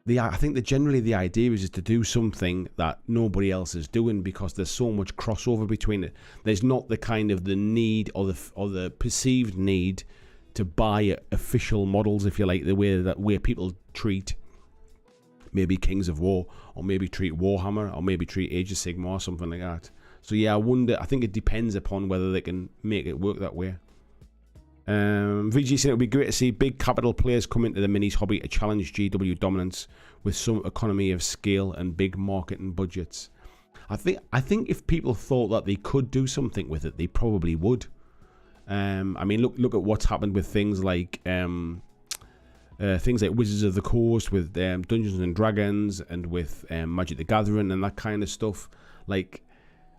I think that generally the idea is to do something that nobody else is doing, because there's so much crossover between it. There's not the kind of the need or the perceived need to buy official models, if you like, the way people treat maybe Kings of War, or maybe treat Warhammer, or maybe treat Age of Sigmar or something like that. So yeah, I think it depends upon whether they can make it work that way. VG said it would be great to see big capital players come into the minis hobby to challenge GW dominance with some economy of scale and big marketing budgets. I think if people thought that they could do something with it, they probably would. I mean, look at what's happened with things like Wizards of the Coast, with Dungeons and Dragons, and with Magic the Gathering and that kind of stuff. Like,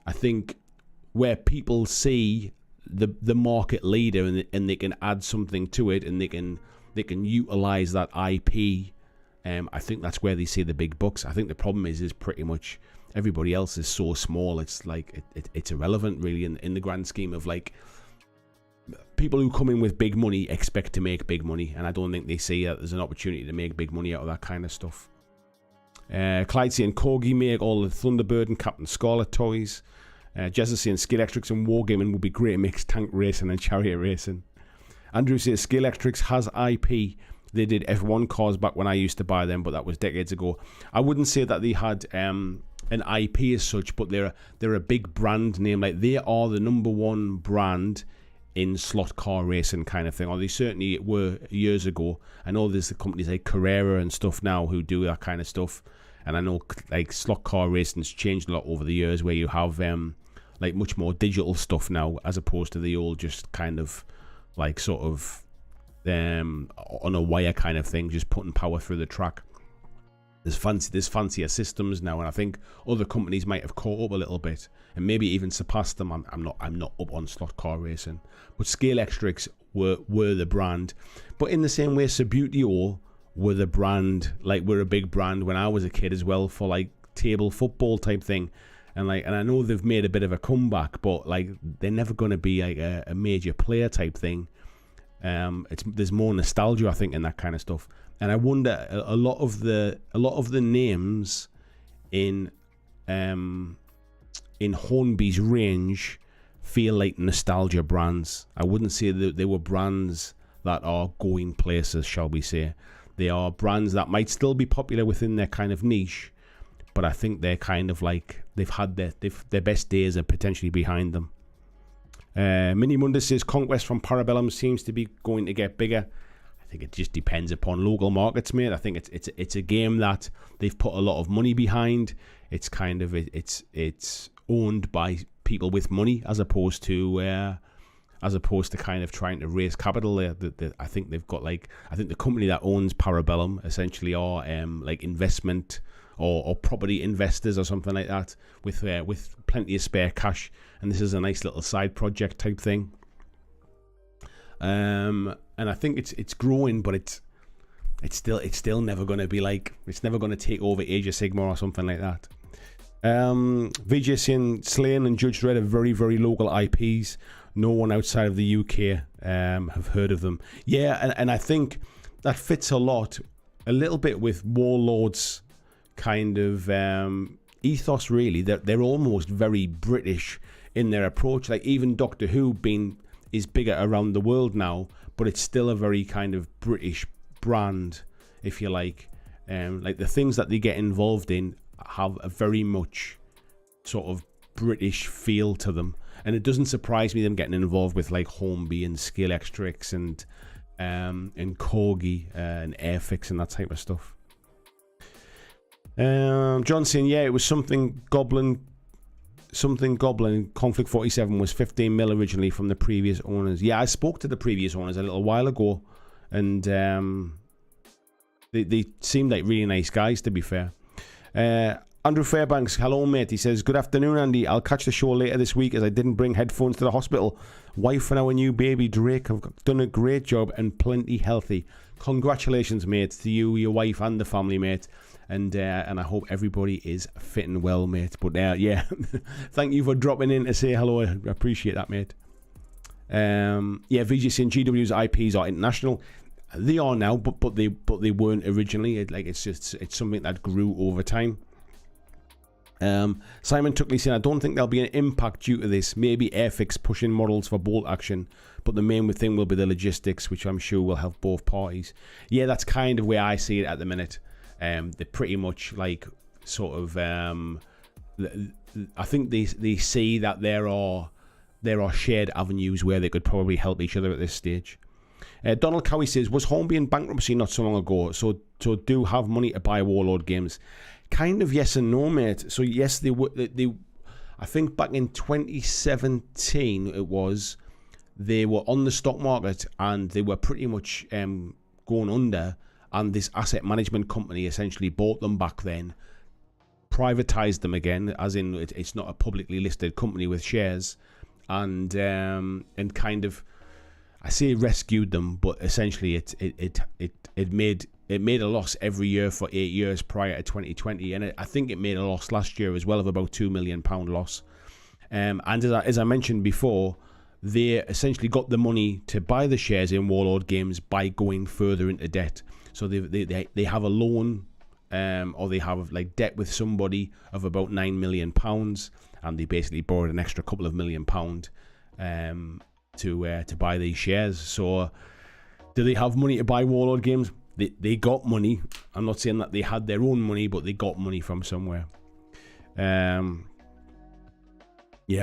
I think where people see the market leader and they can add something to it, and they can utilize that IP, I think that's where they see the big bucks. I think the problem is pretty much everybody else is so small, it's like it's irrelevant really in the grand scheme of, like, people who come in with big money expect to make big money, and I don't think they see that there's an opportunity to make big money out of that kind of stuff. Clyde and Corgi make all the Thunderbird and Captain Scarlet toys. Jesse and Scalextrics and Wargaming would be great to mix tank racing and chariot racing. Andrew says Scalextrics has IP. They did F1 cars back when I used to buy them, but that was decades ago. I wouldn't say that they had an IP as such, but they're a big brand name. Like, they are the #1 brand in slot car racing kind of thing, or they certainly were years ago. I know there's the companies like Carrera and stuff now who do that kind of stuff, and I know like slot car racing's changed a lot over the years, where you have like much more digital stuff now, as opposed to the old just kind of like sort of on a wire kind of thing, just putting power through the track. There's fancier systems now, and I think other companies might have caught up a little bit and maybe even surpassed them. I'm not up on slot car racing, but Scale Electrics were the brand. But in the same way, Subbuteo were the brand, like we're a big brand when I was a kid as well for like table football type thing. And I know they've made a bit of a comeback, but like they're never going to be like a major player type thing. There's more nostalgia, I think, in that kind of stuff. And I wonder, a lot of the names in Hornby's range feel like nostalgia brands. I wouldn't say that they were brands that are going places, shall we say. They are brands that might still be popular within their kind of niche, but I think they're kind of like they've had their best days are potentially behind them. Mini Munda says Conquest from Parabellum seems to be going to get bigger. I think it just depends upon local markets, mate. I think it's a game that they've put a lot of money behind. It's kind of it's owned by people with money as opposed to kind of trying to raise capital there. I think they've got I think the company that owns Parabellum essentially are like investment or property investors or something like that with plenty of spare cash, and this is a nice little side project type thing. And I think it's growing, but it's still never going to be like, it's never going to take over Age of Sigmar or something like that. VJ saying Slane and Judge Dredd are very, very local IPs. No one outside of the UK have heard of them. Yeah, and I think that fits a little bit with Warlord's kind of ethos, really. They're almost very British in their approach. Like even Doctor Who is bigger around the world now, but it's still a very kind of British brand, if you like. Like the things that they get involved in have a very much sort of British feel to them, and it doesn't surprise me them getting involved with like Hornby and Scale Electrics and Corgi and Airfix and that type of stuff. John saying, yeah, it was something Goblin Conflict 47 was 15 mil originally from the previous owners. Yeah, I spoke to the previous owners a little while ago, and they seemed like really nice guys, to be fair. Andrew Fairbanks, hello mate. He says, good afternoon Andy, I'll catch the show later this week as I didn't bring headphones to the hospital. Wife and our new baby Drake have done a great job and plenty healthy. Congratulations mate to you, your wife and the family, mate. And I hope everybody is fitting well, mate. But yeah, thank you for dropping in to say hello. I appreciate that, mate. Yeah, VGC and GW's IPs are international. They are now, but they weren't originally. It's something that grew over time. Simon Tuckley saying, I don't think there'll be an impact due to this. Maybe Airfix pushing models for bolt action, but the main thing will be the logistics, which I'm sure will help both parties. Yeah, that's kind of where I see it at the minute. They're pretty much like sort of I think they see that there are shared avenues where they could probably help each other at this stage. Donald Cowie says, was Hornby in bankruptcy not so long ago, so do have money to buy Warlord games? Kind of yes and no, mate. So yes, they were. I think back in 2017 they were on the stock market and they were pretty much going under. And this asset management company essentially bought them back then, privatized them again, as in it's not a publicly listed company with shares, and kind of, I say rescued them, but essentially it made a loss every year for 8 years prior to 2020, and I think it made a loss last year as well of about £2 million loss. And as I mentioned before, they essentially got the money to buy the shares in Warlord Games by going further into debt. So they have a loan, or they have like debt with somebody of about £9 million, and they basically borrowed an extra couple of £1 million to buy these shares. So, do they have money to buy Warlord Games? They got money. I'm not saying that they had their own money, but they got money from somewhere. Yeah,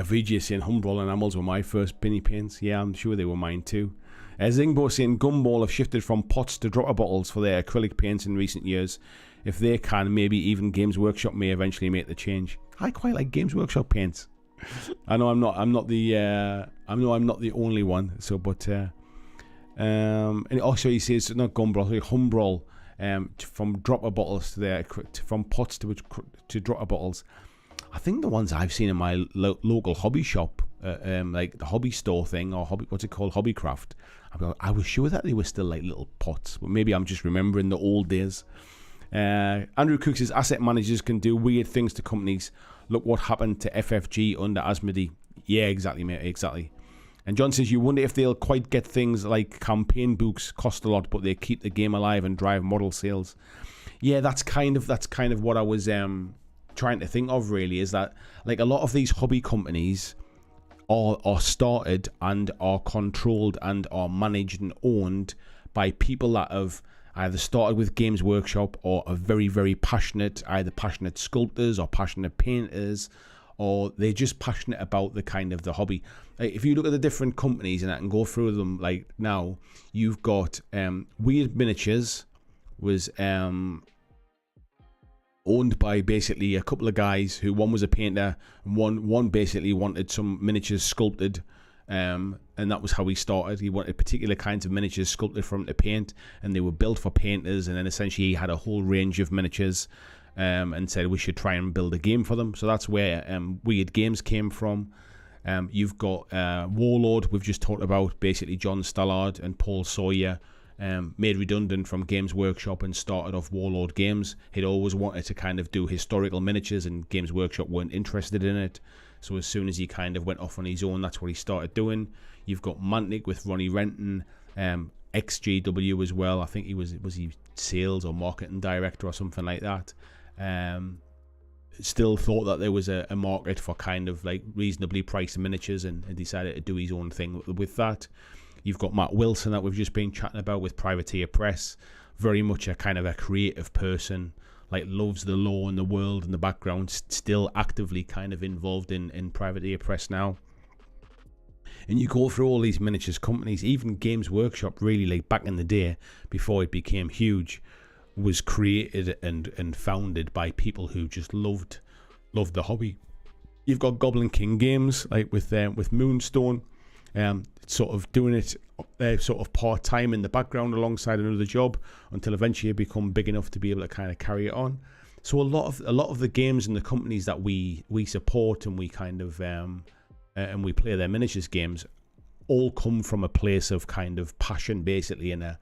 VJ saying Humbrol enamels were my first penny paints. Yeah, I'm sure they were mine too. Zingbo saying Gumball have shifted from pots to dropper bottles for their acrylic paints in recent years. If they can, maybe even Games Workshop may eventually make the change. I quite like Games Workshop paints. I know I'm not the only one. So, but And also he says not Gumbrol, sorry, Humbrol. From dropper bottles from pots to dropper bottles. I think the ones I've seen in my local hobby shop, like the hobby store thing, or what's it called, Hobbycraft. I was sure that they were still like little pots, but maybe I'm just remembering the old days. Andrew Cook says asset managers can do weird things to companies. Look what happened to FFG under Asmodee. Yeah, exactly, mate, exactly. And John says, you wonder if they'll quite get things like campaign books cost a lot, but they keep the game alive and drive model sales. Yeah, that's kind of what I was trying to think of, really, is that like a lot of these hobby companies are started and are controlled and are managed and owned by people that have either started with Games Workshop or are very, very passionate, either passionate sculptors or passionate painters, or they're just passionate about the kind of the hobby. Like, if you look at the different companies, and I can go through them, like now, you've got Weird Miniatures was owned by basically a couple of guys who, one was a painter and one basically wanted some miniatures sculpted, and that was how he started. He wanted particular kinds of miniatures sculpted from to paint, and they were built for painters, and then essentially he had a whole range of miniatures, and said we should try and build a game for them. So that's where Weird Games came from. You've got Warlord, we've just talked about, basically John Stallard and Paul Sawyer, made redundant from Games Workshop and started off Warlord Games. He'd always wanted to kind of do historical miniatures, and Games Workshop weren't interested in it. So as soon as he kind of went off on his own, that's what he started doing. You've got Mantic with Ronnie Renton, XGW as well. I think he was he sales or marketing director or something like that. Still thought that there was a market for kind of like reasonably priced miniatures, and decided to do his own thing with that. You've got Matt Wilson that we've just been chatting about with Privateer Press. Very much a kind of a creative person, like loves the law and the world in the background, still actively kind of involved in Privateer Press now. And you go through all these miniatures companies, even Games Workshop, really, like back in the day before it became huge, was created and founded by people who just loved the hobby. You've got Goblin King Games, like with Moonstone, sort of doing it sort of part-time in the background alongside another job, until eventually it become big enough to be able to kind of carry it on. So a lot of the games and the companies that we support and we kind of and we play their miniatures games all come from a place of kind of passion, basically, and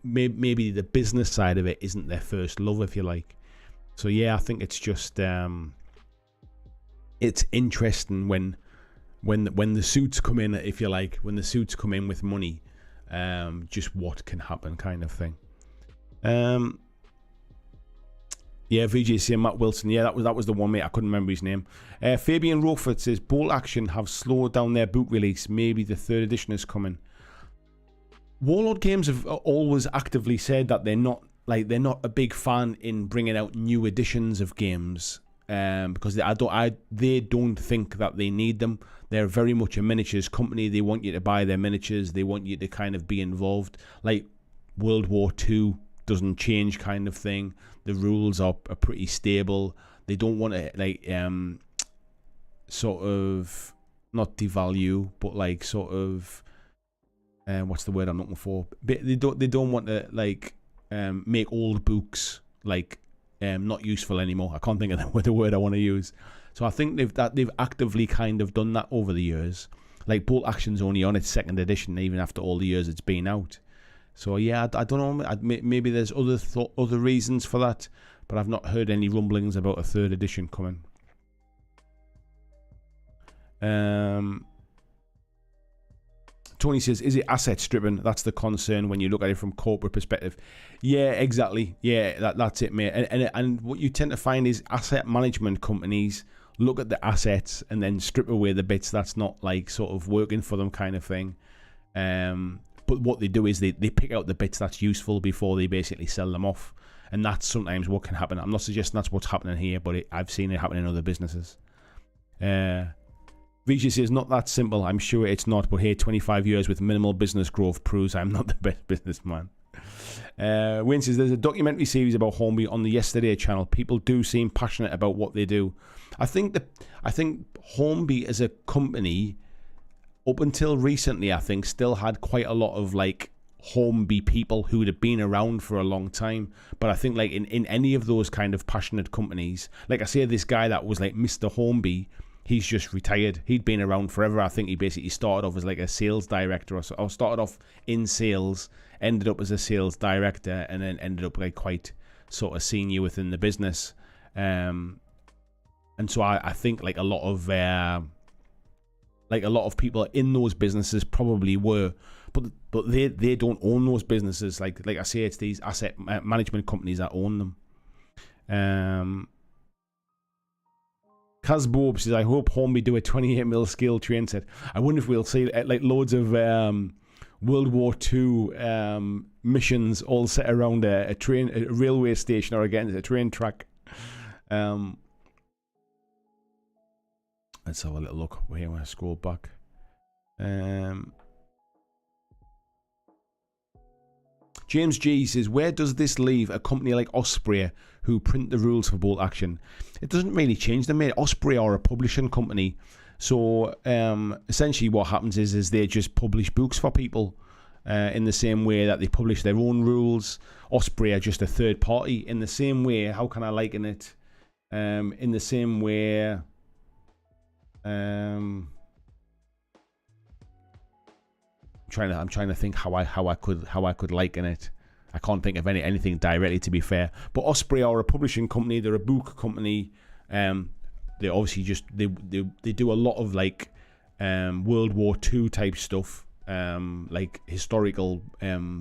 maybe the business side of it isn't their first love, if you like. So yeah, I think it's just it's interesting when the suits come in, if you like, when the suits come in with money, just what can happen, kind of thing. Yeah, VJC and Matt Wilson. Yeah, that was the one, mate. I couldn't remember his name. Fabian Roford says Bolt Action have slowed down their boot release. Maybe the 3rd edition is coming. Warlord Games have always actively said that they're not a big fan in bringing out new editions of games, because they don't think that they need them. They're very much a miniatures company. They want you to buy their miniatures. They want you to kind of be involved. Like World War II doesn't change, kind of thing. The rules are pretty stable. They don't want to sort of not devalue, but like sort of what's the word I'm looking for? They don't want to make old books not useful anymore. I can't think of the word I want to use. So I think they've actively kind of done that over the years. Like Bolt Action's only on its 2nd edition, even after all the years it's been out. So yeah, I don't know. Maybe there's other reasons for that, but I've not heard any rumblings about a 3rd edition coming. Tony says, is it asset stripping? That's the concern when you look at it from corporate perspective. Yeah, exactly. Yeah, that's it, mate. And what you tend to find is asset management companies look at the assets and then strip away the bits that's not like sort of working for them, kind of thing. But what they do is they pick out the bits that's useful before they basically sell them off. And that's sometimes what can happen. I'm not suggesting that's what's happening here, but I've seen it happen in other businesses. Vijay says, not that simple. I'm sure it's not, but hey, 25 years with minimal business growth proves I'm not the best businessman. Wayne says, there's a documentary series about Hornby on the Yesterday channel. People do seem passionate about what they do. I think Hornby as a company up until recently, I think, still had quite a lot of like Hornby people who would have been around for a long time. But I think like in any of those kind of passionate companies, like I say, this guy that was like Mr. Hornby, he's just retired. He'd been around forever. I think he basically started off as like a sales director, or started off in sales, ended up as a sales director, and then ended up like quite sort of senior within the business. And so I think like a lot of people in those businesses probably were, but they don't own those businesses. Like I say, it's these asset management companies that own them. Kazbob says, I hope Hornby do a 28 mil scale train set. I wonder if we'll see like loads of World War II missions all set around a railway station, or again a train track. Let's have a little look here when I scroll back. James G says, where does this leave a company like Osprey who print the rules for bolt action? It doesn't really change them, mate. Osprey are a publishing company. So essentially what happens is they just publish books for people in the same way that they publish their own rules. Osprey are just a third party in the same way. How can I liken it? In the same way... I'm trying to think how I could liken it. I can't think of anything directly, to be fair. But Osprey are a publishing company. They're a book company. They obviously just they do a lot of like World War II type stuff, like historical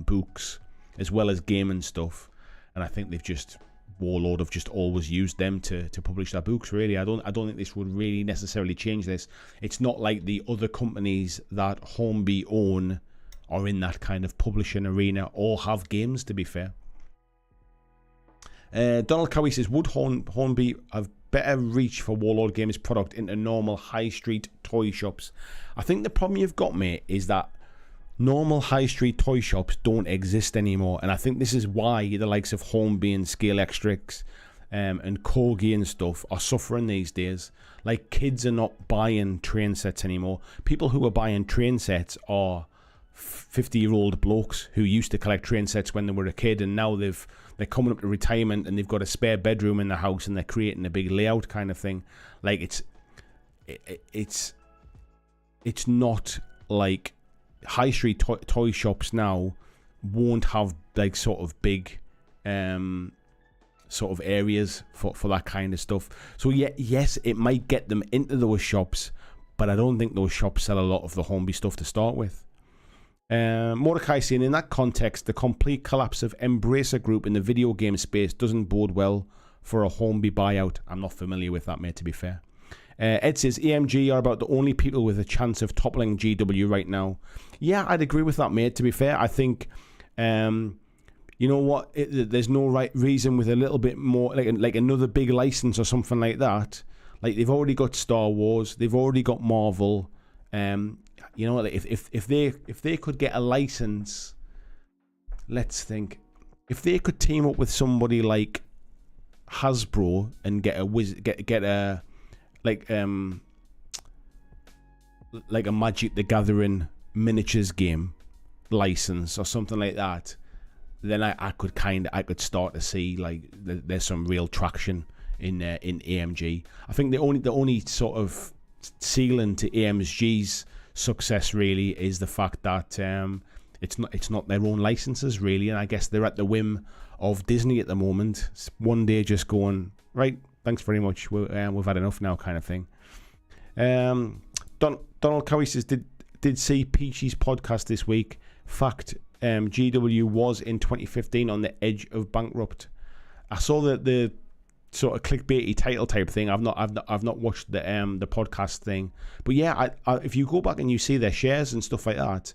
books, as well as gaming stuff. And I think they've just WARLORD have just always used them to publish their books. Really, I don't think this would really necessarily change this. It's not like the other companies that Hornby own are in that kind of publishing arena or have games, to be fair. Donald Cowie says, would Hornby have better reach for WARLORD Games product into normal high street toy shops? I think the problem you've got, mate, is that normal high street toy shops don't exist anymore, and I think this is why the likes of Hornby and Scale Extrix and Corgi and stuff are suffering these days. Like, kids are not buying train sets anymore. People who are buying train sets are 50-year-old blokes who used to collect train sets when they were a kid, and now they're coming up to retirement and they've got a spare bedroom in the house and they're creating a big layout kind of thing. Like, it's not like high street toy shops now won't have like sort of big sort of areas for that kind of stuff. So yeah, yes, it might get them into those shops, but I don't think those shops sell a lot of the Hornby stuff to start with. Mordecai saying, in that context, the complete collapse of Embracer Group in the video game space doesn't bode well for a Hornby buyout. I'm not familiar with that, mate, to be fair. Ed says, AMG are about the only people with a chance of toppling GW right now. Yeah, I'd agree with that, mate, to be fair. I think, you know what, there's no right reason with a little bit more, like another big license or something like that. Like, they've already got Star Wars, they've already got Marvel. You know, if they could get a license, let's think, if they could team up with somebody like Hasbro and get a like a Magic the Gathering miniatures game license or something like that, then I could start to see like there's some real traction in AMG. I think the only sort of ceiling to AMG's success really is the fact that it's not their own licenses really, and I guess they're at the whim of Disney at the moment. One day just going, right, thanks very much, we've had enough now, kind of thing. Donald Cowie says, did see Peachy's podcast this week. Fact, GW was in 2015 on the edge of bankrupt. I saw the sort of clickbaity title type thing. I've not watched the podcast thing, but yeah, if you go back and you see their shares and stuff like that,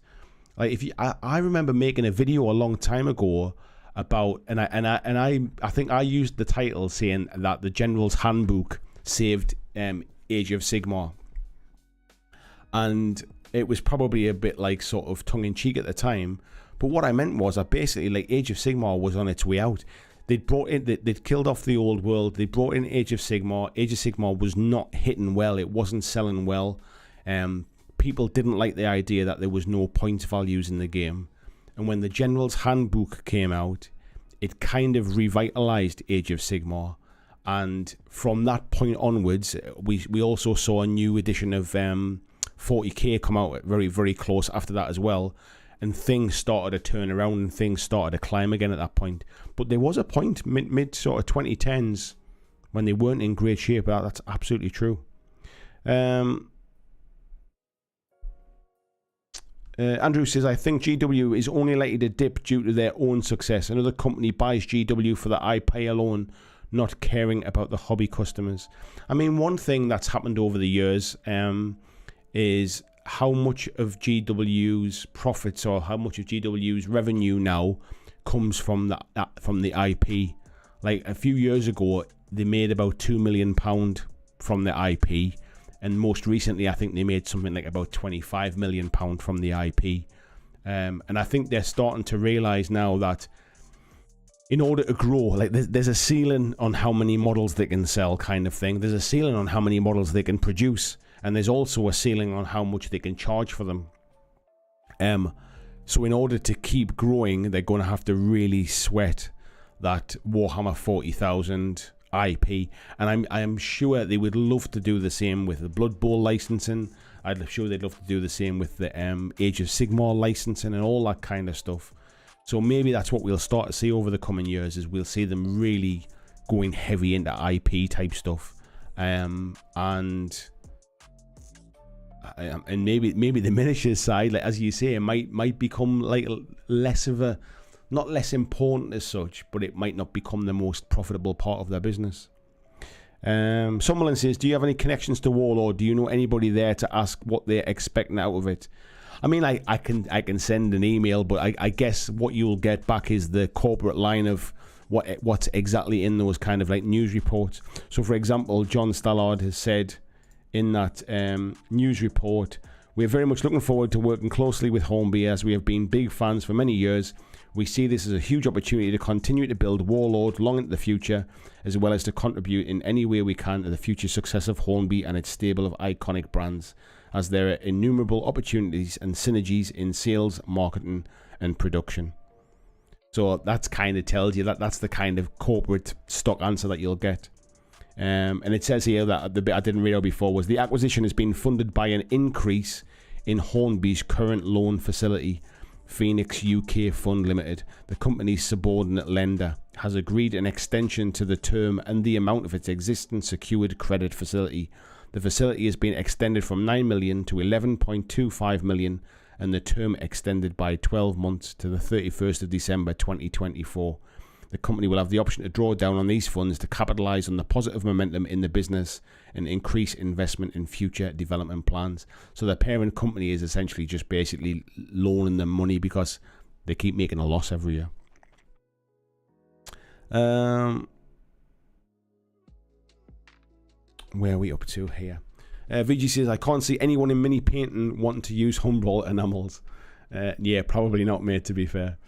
like I remember making a video a long time ago about, and I think I used the title saying that the General's Handbook saved Age of Sigmar, and it was probably a bit like sort of tongue-in-cheek at the time, but what I meant was that basically like Age of Sigmar was on its way out. They'd killed off the old world, they brought in Age of Sigmar. Age of Sigmar was not hitting well, it wasn't selling well. people didn't like the idea that there was no points values in the game. And when the General's Handbook came out, it kind of revitalized Age of Sigmar. And from that point onwards, we also saw a new edition of 40k come out very, very close after that as well. And things started to turn around and things started to climb again at that point. But there was a point mid sort of 2010s when they weren't in great shape. That's absolutely true. Andrew says, I think GW is only likely to dip due to their own success. Another company buys GW for the IP alone, not caring about the hobby customers. I mean, one thing that's happened over the years is how much of GW's profits or how much of GW's revenue now comes from the IP. Like a few years ago, they made about £2 million from the IP. And most recently, I think they made something like about £25 million from the IP. And I think they're starting to realise now that in order to grow, like there's a ceiling on how many models they can sell kind of thing. There's a ceiling on how many models they can produce. And there's also a ceiling on how much they can charge for them. So in order to keep growing, they're going to have to really sweat that Warhammer 40,000 IP, and I'm sure they would love to do the same with the Blood Bowl licensing. I'm sure they'd love to do the same with the Age of Sigmar licensing and all that kind of stuff. So maybe that's what we'll start to see over the coming years, is we'll see them really going heavy into IP type stuff, and maybe the miniatures side, like as you say, might become like less of a, not less important as such, but it might not become the most profitable part of their business. Summerlin says, do you have any connections to Warlord? Do you know anybody there to ask what they're expecting out of it? I mean, I can send an email, but I guess what you'll get back is the corporate line of what's exactly in those kind of like news reports. So for example, John Stallard has said in that news report, we're very much looking forward to working closely with Hornby, as we have been big fans for many years. We see this as a huge opportunity to continue to build Warlord long into the future, as well as to contribute in any way we can to the future success of Hornby and its stable of iconic brands, as there are innumerable opportunities and synergies in sales, marketing and production. So that's kind of tells you that's the kind of corporate stock answer that you'll get. And it says here that the bit I didn't read out before was the acquisition has been funded by an increase in Hornby's current loan facility. Phoenix UK Fund Limited, the company's subordinate lender, has agreed an extension to the term and the amount of its existing secured credit facility. The facility has been extended from 9 million to 11.25 million, and the term extended by 12 months to the 31st of December 2024. The company will have the option to draw down on these funds to capitalise on the positive momentum in the business and increase investment in future development plans. So the parent company is essentially just basically loaning them money because they keep making a loss every year. Where are we up to here? VG says, I can't see anyone in mini painting wanting to use Humbrol enamels. Yeah, probably not, mate, to be fair.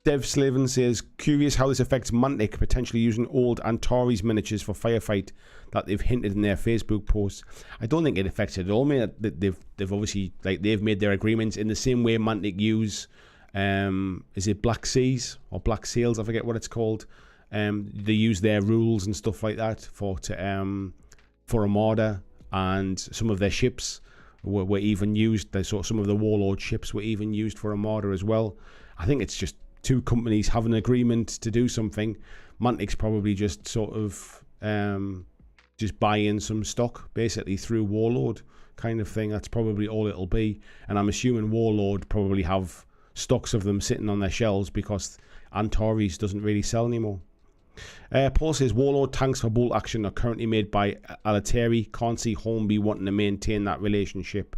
Dev Slavin says, curious how this affects Mantic potentially using old Antares miniatures for Firefight that they've hinted in their Facebook posts. I don't think it affects it at all, mate. They've obviously, like, they've made their agreements in the same way Mantic use, is it Black Seas or Black Sails? I forget what it's called. They use their rules and stuff like that for Armada, and some of their ships were even used. Some of the Warlord ships were even used for Armada as well. I think it's just two companies have an agreement to do something. Mantic's probably just sort of just buying some stock basically through Warlord kind of thing. That's probably all it'll be. And I'm assuming Warlord probably have stocks of them sitting on their shelves because Antares doesn't really sell anymore. Paul says, Warlord tanks for bolt action are currently made by Alateri. Can't see Hornby wanting to maintain that relationship.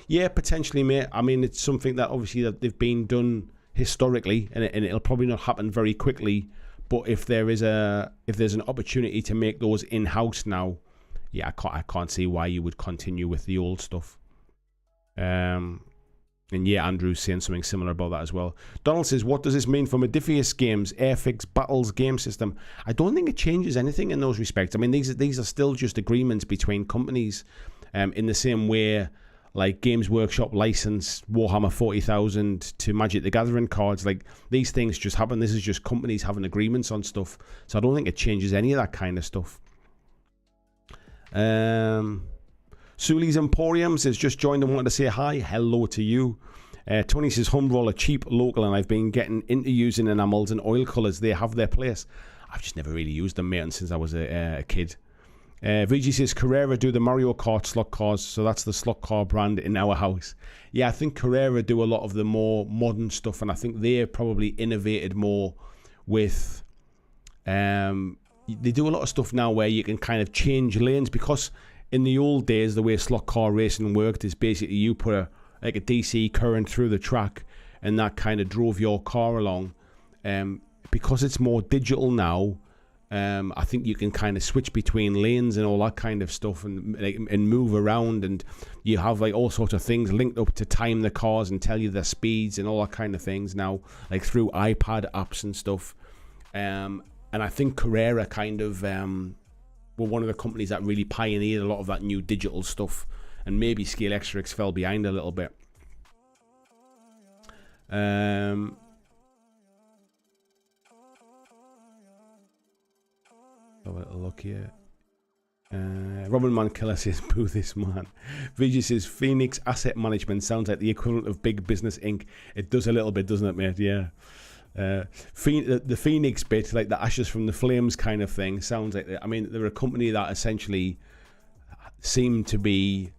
Yeah, potentially, mate. I mean, it's something that obviously that they've been done historically, and it'll probably not happen very quickly. But if there's an opportunity to make those in-house now, yeah, I can't see why you would continue with the old stuff. And yeah, Andrew's saying something similar about that as well. Donald says, what does this mean for Modifius Games, Airfix Battles game system? I don't think it changes anything in those respects. I mean, these are still just agreements between companies. In the same way, like Games Workshop licensed Warhammer 40,000 to Magic the Gathering cards. Like, these things just happen. This is just companies having agreements on stuff. So I don't think it changes any of that kind of stuff. Suli's Emporium says, just joined and wanted to say hi. Hello to you. Tony says, Humbrol are cheap, local, and I've been getting into using enamels and oil colours. They have their place. I've just never really used them, mate, since I was a kid. VG says, Carrera do the Mario Kart slot cars, so that's the slot car brand in our house. Yeah, I think Carrera do a lot of the more modern stuff, and I think they probably innovated more with... they do a lot of stuff now where you can kind of change lanes, because in the old days, the way slot car racing worked is basically you put a DC current through the track, and that kind of drove your car along. Because it's more digital now, I think you can kind of switch between lanes and all that kind of stuff, and move around, and you have like all sorts of things linked up to time the cars and tell you their speeds and all that kind of things now, like through iPad apps and stuff. And I think Carrera kind of were one of the companies that really pioneered a lot of that new digital stuff, and maybe Scale Xtrix fell behind a little bit. Have a little look here. Robin Mankiller says, boo this man. VG says, Phoenix Asset Management sounds like the equivalent of Big Business Inc. It does a little bit, doesn't it, mate? Yeah. The Phoenix bit, like the ashes from the flames kind of thing, sounds like... I mean, they're a company that essentially seem to be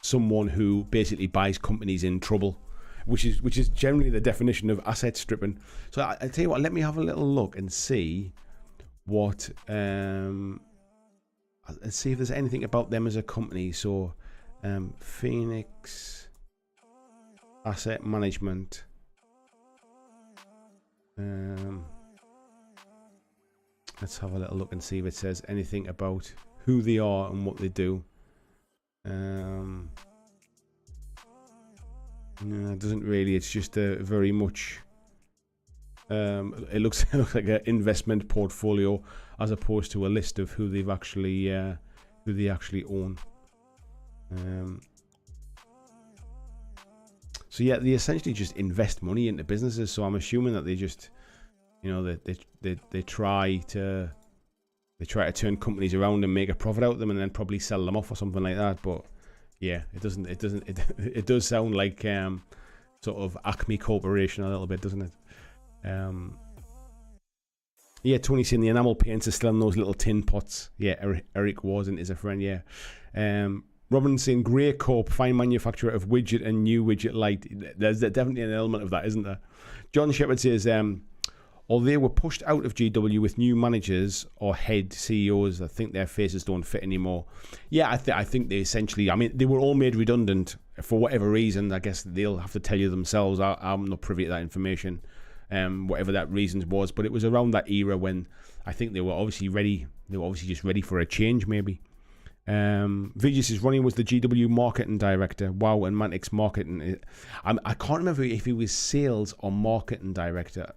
someone who basically buys companies in trouble, which is generally the definition of asset stripping. So I tell you what, let me have a little look and see what and see if there's anything about them as a company. So Phoenix Asset Management, let's have a little look and see if it says anything about who they are and what they do. No, it doesn't really. It's just a very much it looks like an investment portfolio as opposed to a list of who they actually own. So yeah, they essentially just invest money into businesses. So I'm assuming that they just, you know, they try to turn companies around and make a profit out of them, and then probably sell them off or something like that. But yeah, it does sound like sort of Acme Corporation a little bit, doesn't it? Yeah, Tony saying the enamel paints are still in those little tin pots. Yeah, Eric Wasn't is a friend. Yeah. Robin saying Grey Corp, fine manufacturer of widget and new widget light. There's definitely an element of that, isn't there? John Shepherd says, or they were pushed out of GW with new managers or head CEOs. I think their faces don't fit anymore. Yeah, I think they essentially, I mean, they were all made redundant for whatever reason. I guess they'll have to tell you themselves. I'm not privy to that information, whatever that reason was. But it was around that era when I think they were obviously ready. They were obviously just ready for a change, maybe. Vijay says Ronnie was the GW marketing director. Wow, and Mantix marketing. I can't remember if he was sales or marketing director.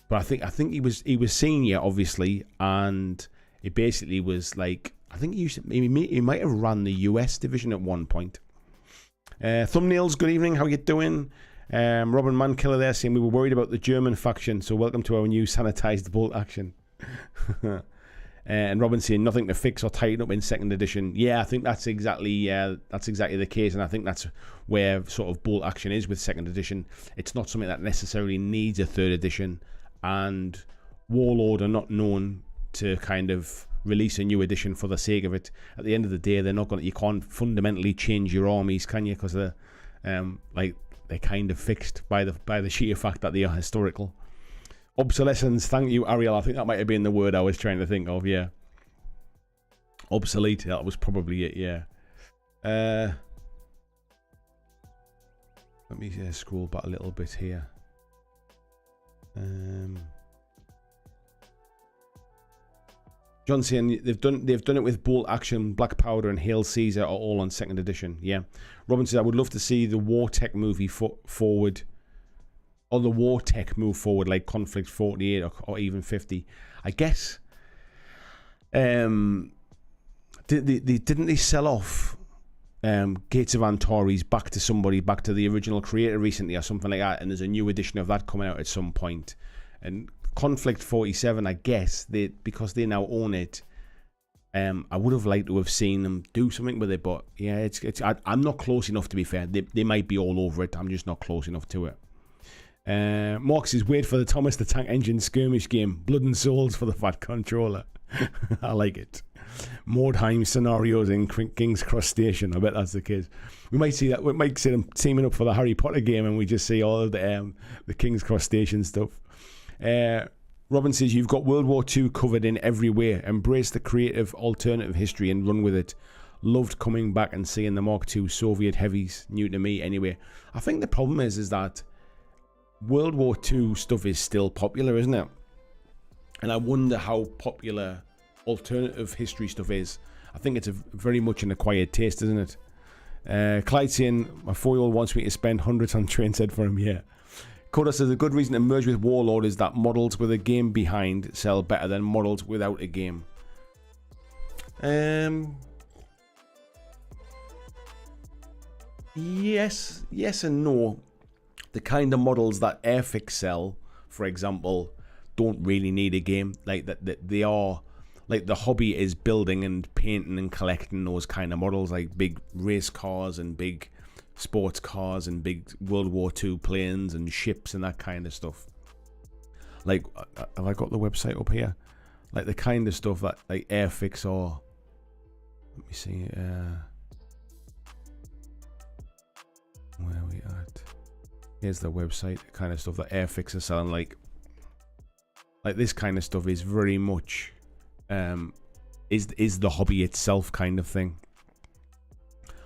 But I think he was senior, obviously, and it basically was like, I think he might have run the US division at one point. Thumbnails, good evening, how you doing? Robin Mankiller there saying we were worried about the German faction, so welcome to our new sanitized bolt action. And Robin saying nothing to fix or tighten up in second edition. Yeah, I think that's exactly the case, and I think that's where sort of bolt action is with second edition. It's not something that necessarily needs a third edition. And Warlord are not known to kind of release a new edition for the sake of it. At the end of the day, they're not going. You can't fundamentally change your armies, can you? Because they're kind of fixed by the sheer fact that they are historical. Obsolescence. Thank you, Ariel. I think that might have been the word I was trying to think of. Yeah. Obsolete. That was probably it. Yeah. Let me scroll back a little bit here. John saying they've done it with Bolt Action, Black Powder, and Hail Caesar are all on second edition. Yeah. Robin says I would love to see the War Tech movie forward, or the War Tech move forward, like Conflict 48 or even 50. I guess Didn't they sell off Gates of Antares back to somebody, back to the original creator recently or something like that, and there's a new edition of that coming out at some point. And Conflict 47, I guess, because they now own it, I would have liked to have seen them do something with it, but yeah, I'm not close enough, to be fair. They might be all over it, I'm just not close enough to it. Mark says, wait for the Thomas the Tank Engine skirmish game, blood and souls for the fat controller. I like it. Mordheim scenarios in King's Cross Station. I bet that's the case. We might see that. We might see them teaming up for the Harry Potter game, and we just see all of the King's Cross Station stuff. Robin says, you've got World War II covered in every way. Embrace the creative alternative history and run with it. Loved coming back and seeing the Mark II Soviet heavies. New to me anyway. I think the problem is that World War II stuff is still popular, isn't it? And I wonder how popular alternative history stuff is. I think it's very much an acquired taste, isn't it? Clyde saying, my 4-year-old wants me to spend hundreds on train set for him. Yeah. Coda says, a good reason to merge with Warlord is that models with a game behind sell better than models without a game. Yes and no. The kind of models that Airfix sell, for example, don't really need a game. Like that they are, like, the hobby is building and painting and collecting those kind of models, like big race cars and big sports cars and big World War II planes and ships and that kind of stuff. Like, have I got the website up here? Like the kind of stuff that like Airfix or, let me see, where are we at? Here's the website. The kind of stuff that Airfix are selling, like this kind of stuff is very much is the hobby itself kind of thing.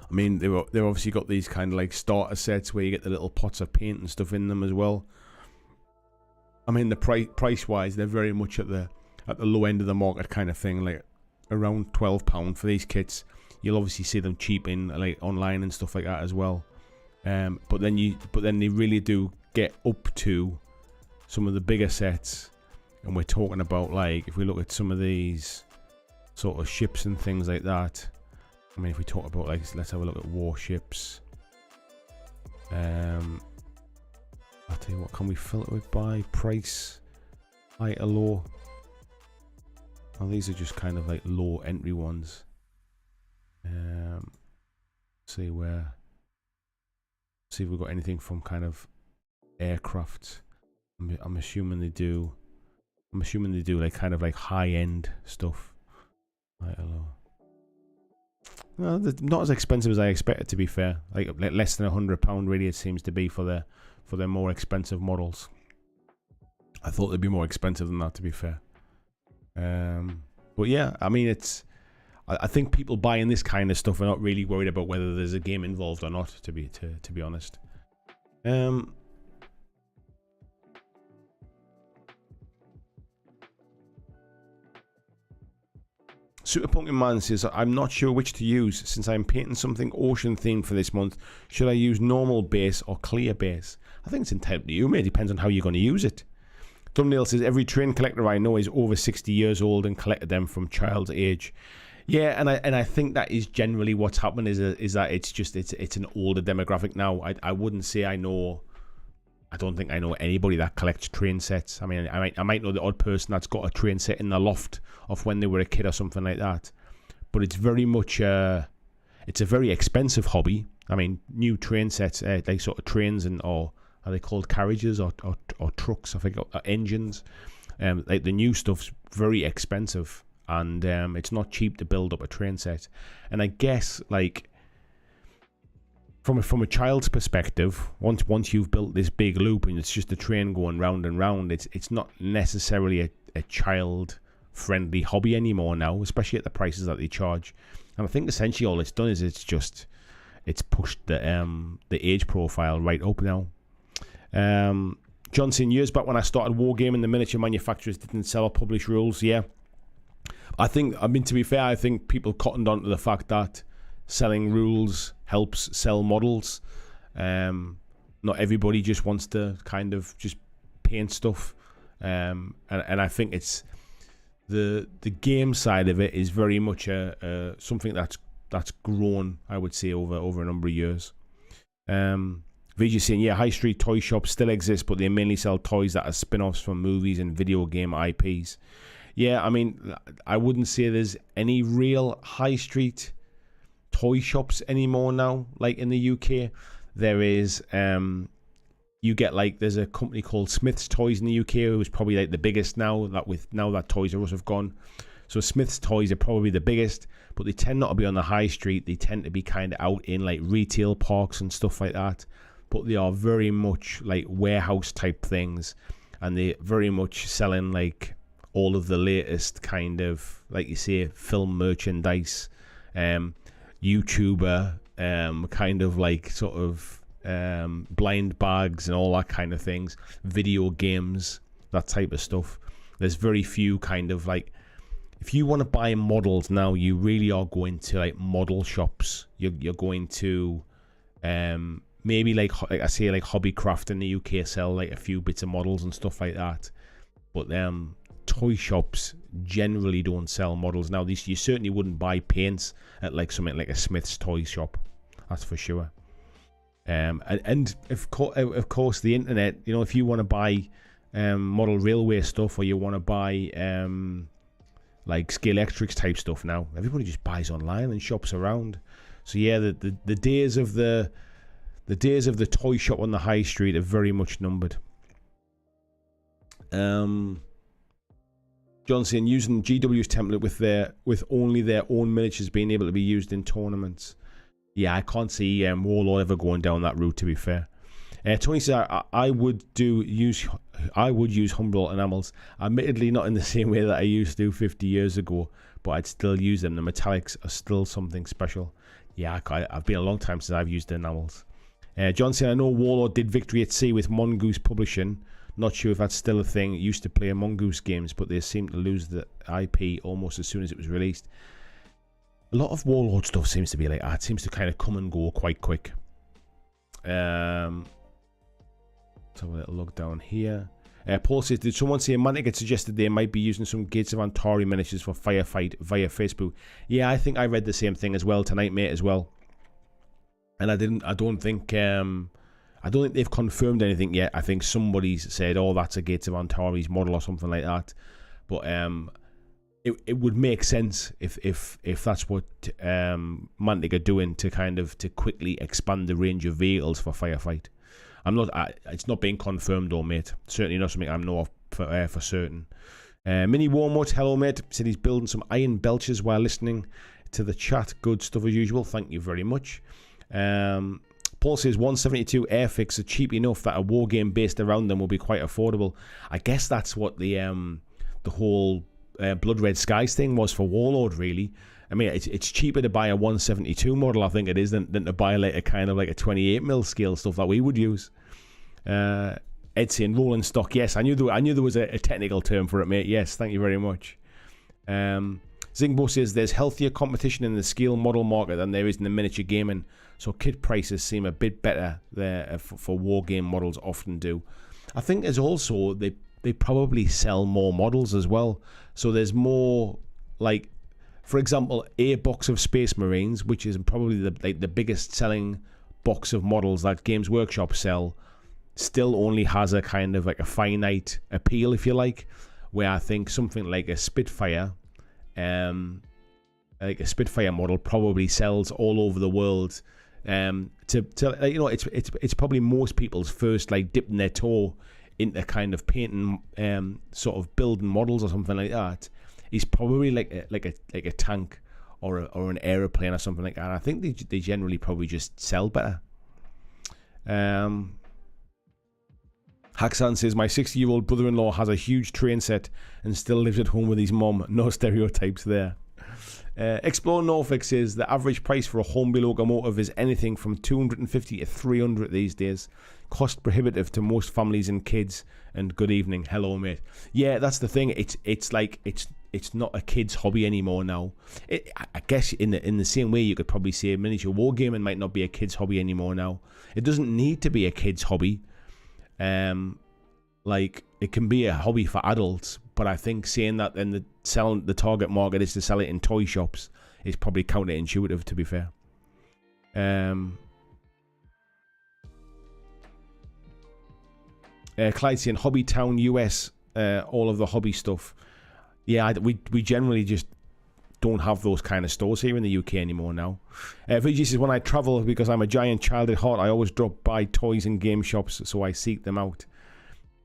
I mean, they've obviously got these kind of like starter sets where you get the little pots of paint and stuff in them as well. I mean, the price wise, they're very much at the low end of the market kind of thing, like around £12 for these kits. You'll obviously see them cheap in like online and stuff like that as well. But then they really do get up to some of the bigger sets, and we're talking about, like, if we look at some of these sort of ships and things like that. I mean, if we talk about, like, let's have a look at warships. I'll tell you what, can we filter it by price, high to low? Well, these are just kind of like low entry ones. See if we've got anything from kind of aircraft. I'm assuming they do. I'm assuming they do like kind of like high end stuff. High to low. Well, they're not as expensive as I expected, to be fair. Like less than £100 really, it seems to be for their more expensive models. I thought they'd be more expensive than that, to be fair. But yeah, I mean, I think people buying this kind of stuff are not really worried about whether there's a game involved or not, to be honest. Super Pumpkin Man says, I'm not sure which to use since I'm painting something ocean themed for this month. Should I use normal base or clear base? I think it's entirely to you, mate. It depends on how you're going to use it. Thumbnail says, every train collector I know is over 60 years old and collected them from child's age. Yeah, and I think that is generally what's happened is that it's an older demographic now. I wouldn't say I don't think I know anybody that collects train sets. I mean, I might know the odd person that's got a train set in the loft of when they were a kid or something like that. But it's very much it's a very expensive hobby. I mean, new train sets, like sort of trains or are they called carriages or trucks? I think engines. Like the new stuff's very expensive, and it's not cheap to build up a train set. And I guess like from a child's perspective, once you've built this big loop and it's just a train going round and round, it's not necessarily a child friendly hobby anymore now, especially at the prices that they charge. And I think essentially all it's done is it's pushed the age profile right up now. Johnson, years back when I started wargaming, the miniature manufacturers didn't sell or publish rules. Yeah, I mean, to be fair, I think people cottoned on to the fact that selling rules helps sell models. Not everybody just wants to kind of just paint stuff. And I think the game side of it is very much something that's grown, I would say, over a number of years. VJ saying, yeah, high street toy shops still exist, but they mainly sell toys that are spin-offs from movies and video game IPs. Yeah, I mean, I wouldn't say there's any real high street toy shops anymore now, like in the UK. There is, you get like, there's a company called Smith's Toys in the UK, who's probably like the biggest now that Toys R Us have gone. So Smith's Toys are probably the biggest, but they tend not to be on the high street. They tend to be kind of out in like retail parks and stuff like that. But they are very much like warehouse type things, and they very much selling like all of the latest kind of, like you say, film merchandise, YouTuber, kind of like sort of blind bags and all that kind of things, video games, that type of stuff. There's very few kind of like, if you want to buy models now, you really are going to like model shops. You're going to maybe like I say, like Hobbycraft in the UK sell like a few bits of models and stuff like that, but toy shops generally don't sell models now. You certainly wouldn't buy paints at like something like a Smith's toy shop, that's for sure. And of course the internet, you know, if you want to buy model railway stuff, or you want to buy like Scalextrics type stuff now, everybody just buys online and shops around. So yeah, the days of the toy shop on the high street are very much numbered. John saying, using GW's template with only their own miniatures being able to be used in tournaments. Yeah, I can't see WARLORD ever going down that route, to be fair. Tony says, I would use Humbrol enamels, admittedly not in the same way that I used to 50 years ago, but I'd still use them. The metallics are still something special. Yeah, I've been a long time since I've used the enamels. John saying, I know WARLORD did Victory at Sea with Mongoose Publishing. Not sure if that's still a thing. Used to play Mongoose games, but they seem to lose the IP almost as soon as it was released. A lot of WARLORD stuff seems to be like that. It seems to kind of come and go quite quick. Let's have a little look down here. Paul says, did someone say Mantic had suggested they might be using some Gates of Antari miniatures for Firefight via Facebook? Yeah, I think I read the same thing as well tonight, mate, as well. And I don't think they've confirmed anything yet. I think somebody's said, oh, that's a Gates of Antari's model or something like that. But it would make sense if that's what Mantic are doing to quickly expand the range of vehicles for Firefight. It's not being confirmed though, mate. Certainly not something I know of for certain. Mini Warmut, hello mate. Said he's building some iron belches while listening to the chat. Good stuff as usual. Thank you very much. Paul says 172 Airfix are cheap enough that a war game based around them will be quite affordable. I guess that's what the whole Blood Red Skies thing was for WARLORD, really. I mean, it's cheaper to buy a 172 model, I think it is, than to buy like a kind of like a 28mm scale stuff that we would use. Ed saying rolling stock. Yes, I knew there was a technical term for it, mate. Yes, thank you very much. Zingbo says there's healthier competition in the scale model market than there is in the miniature gaming, so kit prices seem a bit better there for war game models often do. I think there's also they probably sell more models as well, so there's more, like, for example, a box of Space Marines, which is probably the biggest selling box of models that Games Workshop sell, still only has a kind of like a finite appeal, if you like, where I think something like a Spitfire, model probably sells all over the world. It's probably most people's first like dipping their toe into kind of painting, sort of building models or something like that. He's probably like a tank or an aeroplane or something like that. I think they generally probably just sell better. Haxan says, my 60-year-old brother-in-law has a huge train set and still lives at home with his mum. No stereotypes there. Explore Norfolk says the average price for a Hornby locomotive is anything from $250 to $300 these days. Cost prohibitive to most families and kids. And good evening. Hello, mate. Yeah, that's the thing. It's like it's not a kid's hobby anymore now. I guess in the same way you could probably say miniature wargaming might not be a kid's hobby anymore now. It doesn't need to be a kid's hobby. Like, it can be a hobby for adults, but I think saying that in the selling, the target market is to sell it in toy shops, is probably counterintuitive, to be fair. Clyde saying Hobby Town US, all of the hobby stuff. Yeah, we generally just don't have those kind of stores here in the UK anymore now. VG says, when I travel, because I'm a giant child at heart, I always drop by toys and game shops, so I seek them out.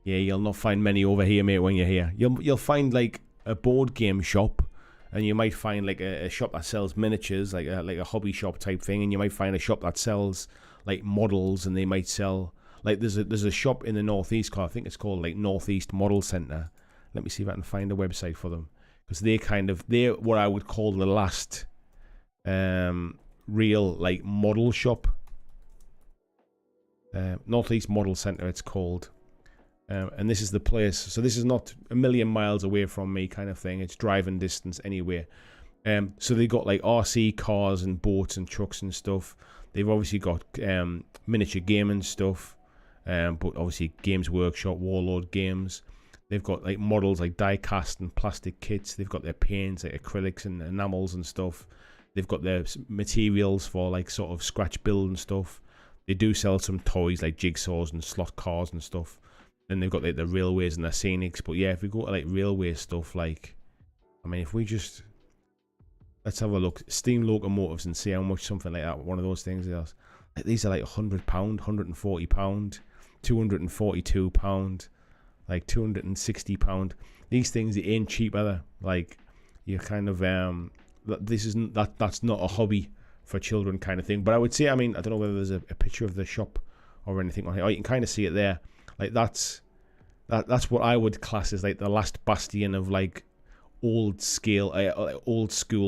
Yeah, you'll not find many over here, mate, when you're here. You'll find like a board game shop, and you might find like a shop that sells miniatures, like a hobby shop type thing, and you might find a shop that sells like models, and they might sell like there's a shop in the Northeast I think it's called like Northeast Model Centre. Let me see if I can find a website for them, because they're what I would call the last real like model shop. Northeast Model Centre it's called. And this is the place, so this is not a million miles away from me kind of thing, it's driving distance anyway. So they got like RC cars and boats and trucks and stuff. They've obviously got miniature gaming stuff, but obviously Games Workshop, Warlord Games. They've got like models like die cast and plastic kits. They've got their paints like acrylics and enamels and stuff. They've got their materials for like sort of scratch build and stuff. They do sell some toys like jigsaws and slot cars and stuff. Then they've got like the railways and the scenics. But yeah, if we go to like railway stuff, like, I mean, if we just, let's have a look, steam locomotives, and see how much something like that, one of those things is. Like, these are like £100, £140, £242, like £260. These things, they ain't cheap either. Like, you're kind of this isn't that's not a hobby for children kind of thing. But I would say, I mean, I don't know whether there's a picture of the shop or anything on here. Oh, you can kind of see it there. Like that's what I would class as like the last bastion of like old school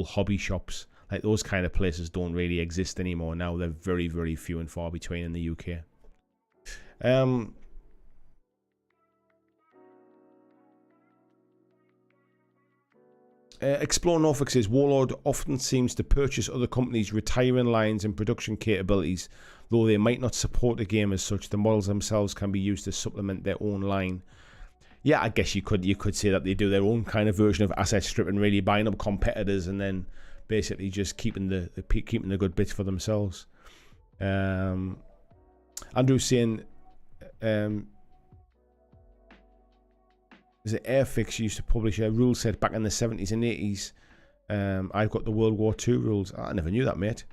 hobby shops. Like those kind of places don't really exist anymore now. They're very, very few and far between in the UK. Explore Norfolk says Warlord often seems to purchase other companies' retiring lines and production capabilities. Though they might not support the game as such, the models themselves can be used to supplement their own line. Yeah, I guess you could say that they do their own kind of version of asset stripping, really buying up competitors and then basically just keeping the good bits for themselves. Andrew saying, is it Airfix used to publish a rule set back in the 70s and 80s? I've got the World War II rules. I never knew that, mate.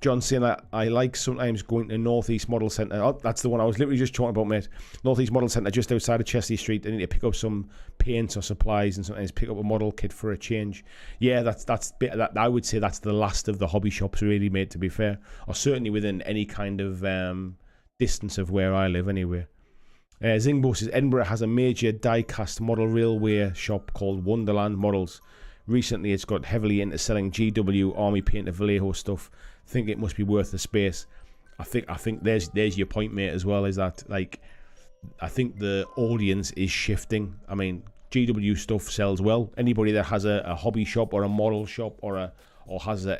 John saying that I like sometimes going to Northeast Model Centre. Oh, that's the one I was literally just talking about, mate. Northeast Model Centre, just outside of Chelsea Street. I need to pick up some paints or supplies and sometimes pick up a model kit for a change. Yeah, that I would say that's the last of the hobby shops really, mate, to be fair. Or certainly within any kind of distance of where I live anyway. Zingbo says Edinburgh has a major die-cast model railway shop called Wonderland Models. Recently it's got heavily into selling GW Army Painter Vallejo stuff. Think it must be worth the space. I think there's your point, mate, as well, is that like I think the audience is shifting. I mean, GW stuff sells well. Anybody that has a hobby shop or a model shop or has a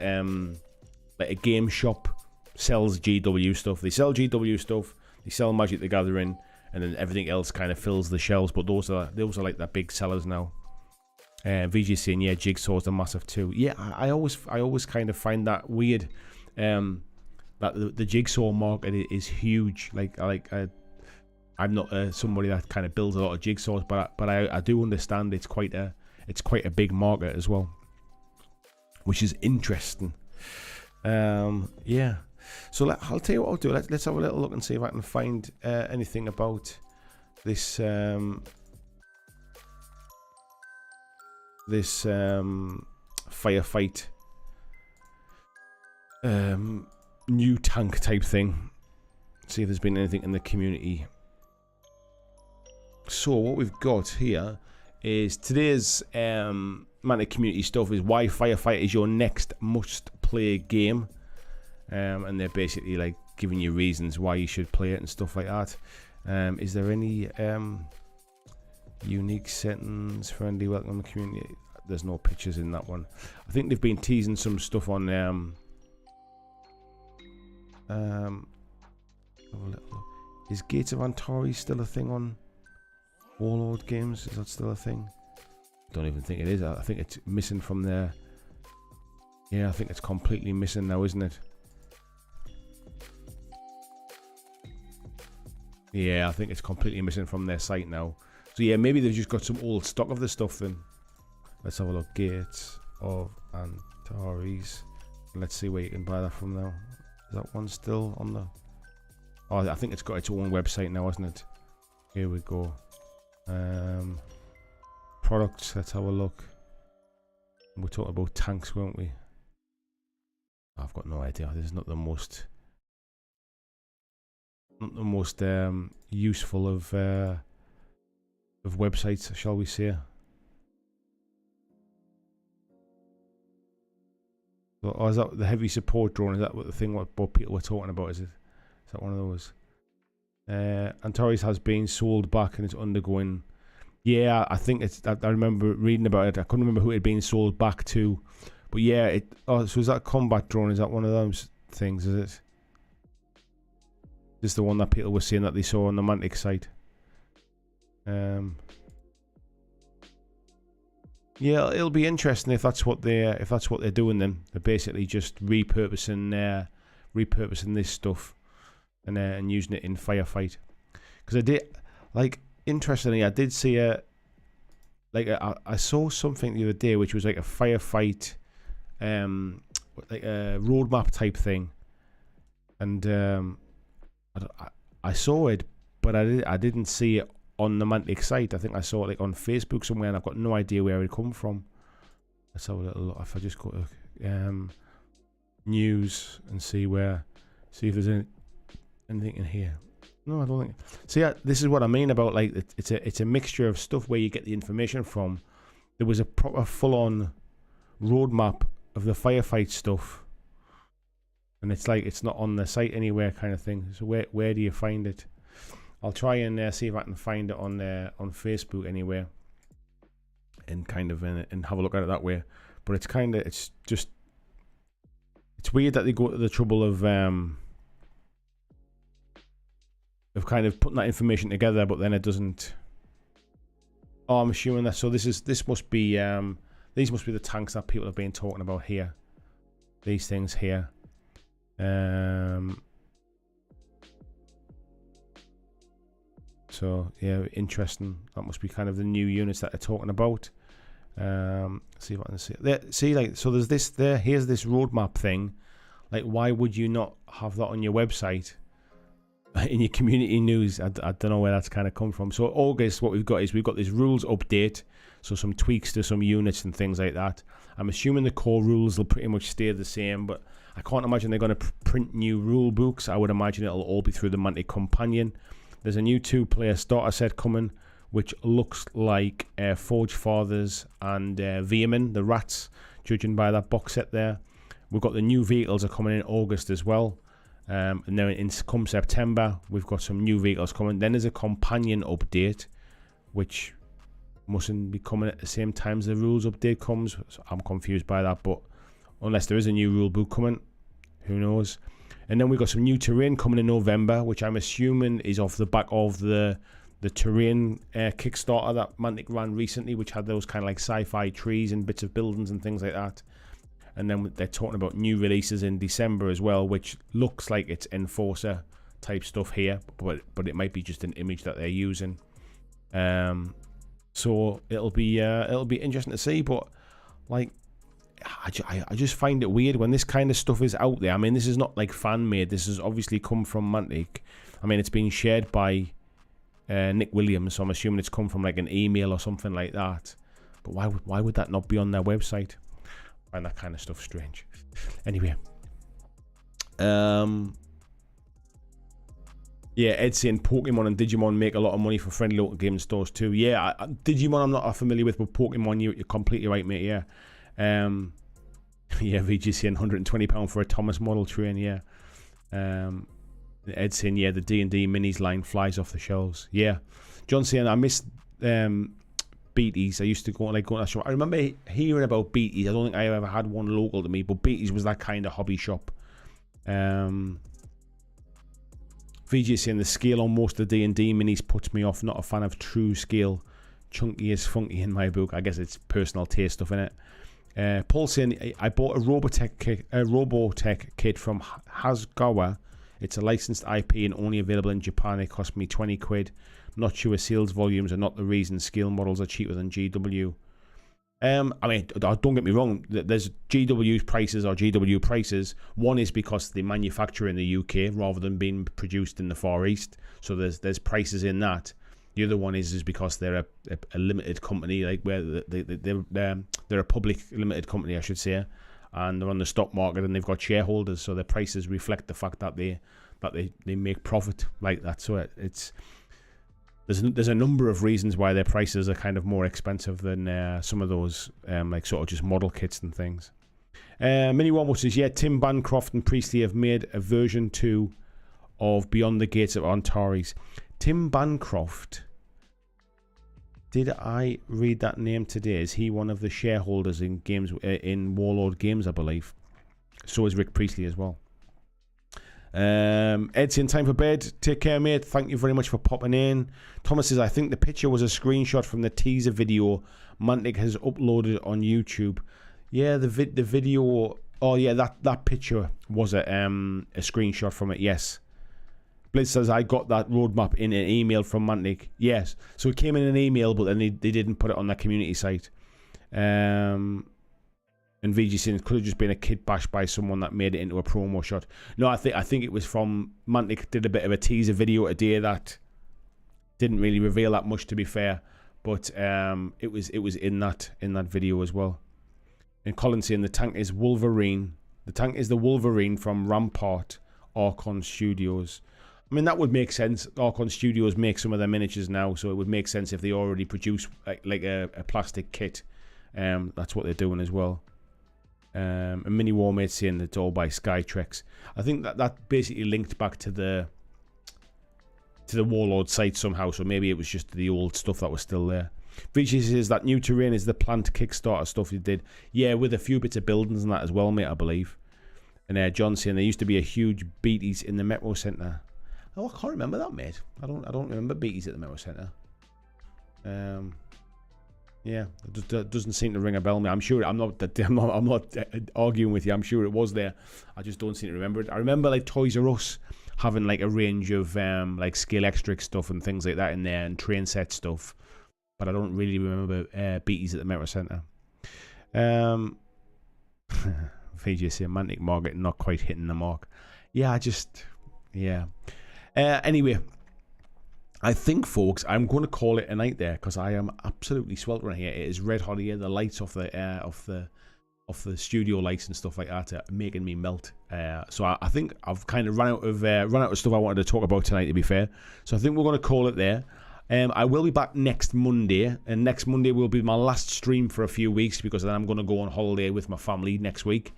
like a game shop sells GW stuff. They sell GW stuff, they sell Magic the Gathering, and then everything else kind of fills the shelves. But those are like the big sellers now. VG saying, yeah, Jigsaw's are massive too. Yeah, I always kind of find that weird. That the Jigsaw market is huge. I'm not somebody that kind of builds a lot of jigsaws, but I do understand it's quite a big market as well, which is interesting. Yeah. So I'll tell you what I'll do. Let's have a little look and see if I can find anything about this firefight new tank type thing. See if there's been anything in the community. So what we've got here is today's Manic community stuff is why Firefight is your next must play game, and they're basically like giving you reasons why you should play it and stuff like that. Is there any unique settings, friendly welcome community? There's no pictures in that one. I think they've been teasing some stuff on have a little look. Is Gates of Antares still a thing on Warlord games, is that still a thing? Don't even think it is. I think it's missing from there. Yeah, I think it's completely missing now, isn't it? Yeah, I think it's completely missing from their site now. So yeah, maybe they've just got some old stock of the stuff then. Let's have a look. Gates of Antares. Let's see where you can buy that from now. Is that one still on the... Oh, I think it's got its own website now, hasn't it? Here we go. Products, let's have a look. We're talking about tanks, weren't we? I've got no idea. This is not the most... Not the most useful of websites, shall we say. So, oh, is that the heavy support drone? Is that what the thing what people were talking about? Is that one of those? Antares has been sold back and it's undergoing. Yeah, I think it's. I remember reading about it. I couldn't remember who it had been sold back to, but yeah, it. Oh, so is that combat drone? Is that one of those things? Is it? This is the one that people were saying that they saw on the Mantic site. Yeah, it'll be interesting if that's what they're doing. Then they're basically just repurposing this stuff and using it in firefight. Because I did, like, interestingly, I did see I saw something the other day which was like a firefight, like a roadmap type thing, and I saw it, but I didn't see it on the Mantic site. I think I saw it like on Facebook somewhere, and I've got no idea where it come from. Let's have a little look. If I just go to news and see if there's anything in here. No, I don't think. See, this is what I mean about, like, it's a mixture of stuff where you get the information from. There was a proper full-on roadmap of the firefight stuff, and it's like it's not on the site anywhere, kind of thing. So where do you find it? I'll try and see if I can find it on Facebook anywhere, and kind of and have a look at it that way. But it's weird that they go to the trouble of kind of putting that information together, but then it doesn't. Oh, I'm assuming that. So this must be these must be the tanks that people have been talking about here. These things here. So yeah, interesting. That must be kind of the new units that they're talking about. See if I can see it. There, see, like, so there's this there. Here's this roadmap thing. Like, why would you not have that on your website? In your community news, I don't know where that's kind of come from. So August, what we've got is we've got this rules update, so some tweaks to some units and things like that. I'm assuming the core rules will pretty much stay the same, but I can't imagine they're going to print new rule books. I would imagine it'll all be through the Mantic Companion. There's a new 2-player starter set coming, which looks like Forge Fathers and Veerman, the rats, judging by that box set there. We've got the new vehicles are coming in August as well. And then come September, we've got some new vehicles coming. Then there's a companion update, which mustn't be coming at the same time as the rules update comes. So I'm confused by that, but unless there is a new rule book coming, who knows? And then we've got some new terrain coming in November, which I'm assuming is off the back of the terrain Kickstarter that Mantic ran recently, which had those kind of like sci-fi trees and bits of buildings and things like that. And then they're talking about new releases in December as well, which looks like it's Enforcer type stuff here, but it might be just an image that they're using. So it'll be interesting to see. But like, I just find it weird when this kind of stuff is out there. I mean, this is not like fan made. This has obviously come from Mantic. I mean, it's been shared by Nick Williams, so I'm assuming it's come from like an email or something like that. But why would that not be on their website? I find that kind of stuff strange. Anyway, yeah, Ed's saying Pokemon and Digimon make a lot of money for friendly local game stores too. Yeah, Digimon I'm not familiar with, but Pokemon you're completely right, mate. Yeah, yeah, VG saying £120 for a Thomas model train. Yeah, Ed's saying yeah, the D&D minis line flies off the shelves. Yeah, John saying I missed Beaties. I used to go to that shop. I remember hearing about Beaties. I don't think I ever had one local to me, but Beaties was that kind of hobby shop. VJ saying the scale on most of the D&D minis puts me off. Not a fan of true scale. Chunky is funky in my book. I guess it's personal taste stuff in it. Paul saying I bought a Robotech kit from Hasgawa. It's a licensed IP and only available in Japan. It cost me 20 quid. Not sure sales volumes are not the reason. Scale models are cheaper than GW. I mean, don't get me wrong. There's GW prices. One is because they manufacture in the UK rather than being produced in the Far East. So there's prices in that. The other one is because they're a limited company, like where they're a public limited company, I should say, and they're on the stock market and they've got shareholders, so their prices reflect the fact that they make profit like that. So there's a number of reasons why their prices are kind of more expensive than some of those like sort of just model kits and things. Mini One says, yeah, Tim Bancroft and Priestley have made a version 2 of Beyond the Gates of Antares. Tim Bancroft, did I read that name today? Is he one of the shareholders in games in Warlord Games, I believe? So is Rick Priestley as well. Ed's in time for bed. Take care, mate. Thank you very much for popping in. Thomas says, I think the picture was a screenshot from the teaser video Mantic has uploaded on YouTube. Yeah, the video. Oh yeah, that picture was a screenshot from it. Yes. Blitz says, I got that roadmap in an email from Mantic. Yes. So it came in an email, but then they didn't put it on their community site. And VG saying it could have just been a kit bash by someone that made it into a promo shot. No, I think it was from Mantic. Did a bit of a teaser video today that didn't really reveal that much, to be fair. But it was in that video as well. And Colin saying the tank is Wolverine. The tank is the Wolverine from Rampart Archon Studios. I mean, that would make sense. Archon Studios make some of their miniatures now, so it would make sense if they already produce like a plastic kit. That's what they're doing as well. And Mini Warmate saying it's all by Skytrex. I think that basically linked back to the Warlord site somehow, so maybe it was just the old stuff that was still there. Vici says that new terrain is the plant Kickstarter stuff you did. Yeah, with a few bits of buildings and that as well, mate, I believe. And John saying there used to be a huge Beaties in the Metro Centre. Oh, I can't remember that, mate. I don't remember Beaties at the Metro Centre. Yeah, it doesn't seem to ring a bell, mate. I'm sure I'm not arguing with you. I'm sure it was there. I just don't seem to remember it. I remember like Toys R Us having like a range of like Scale Extric stuff and things like that in there, and train set stuff. But I don't really remember Beaties at the Metro Centre. VJ saying Mantic Market not quite hitting the mark. Yeah, anyway, I think, folks, I'm going to call it a night there because I am absolutely sweltering here. It is red hot here. The lights off the studio lights and stuff like that are making me melt. So I think I've kind of run out of stuff I wanted to talk about tonight, to be fair. So I think we're going to call it there. I will be back next Monday, and next Monday will be my last stream for a few weeks because then I'm going to go on holiday with my family next week.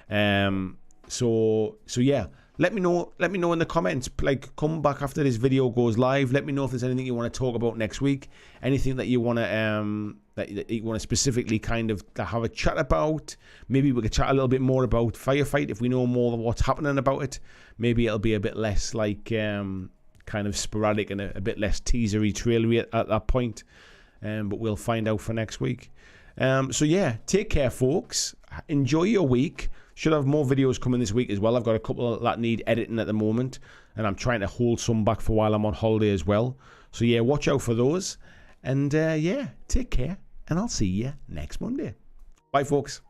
So yeah. Let me know in the comments. Like, come back after this video goes live. Let me know if there's anything you want to talk about next week. Anything that you want to specifically kind of have a chat about. Maybe we could chat a little bit more about Firefight if we know more of what's happening about it. Maybe it'll be a bit less like kind of sporadic and a bit less teasery, trailery at that point. But we'll find out for next week. So yeah, take care, folks. Enjoy your week. Should have more videos coming this week as well. I've got a couple that need editing at the moment, and I'm trying to hold some back for while I'm on holiday as well. So yeah, watch out for those. And yeah, take care, and I'll see you next Monday. Bye, folks.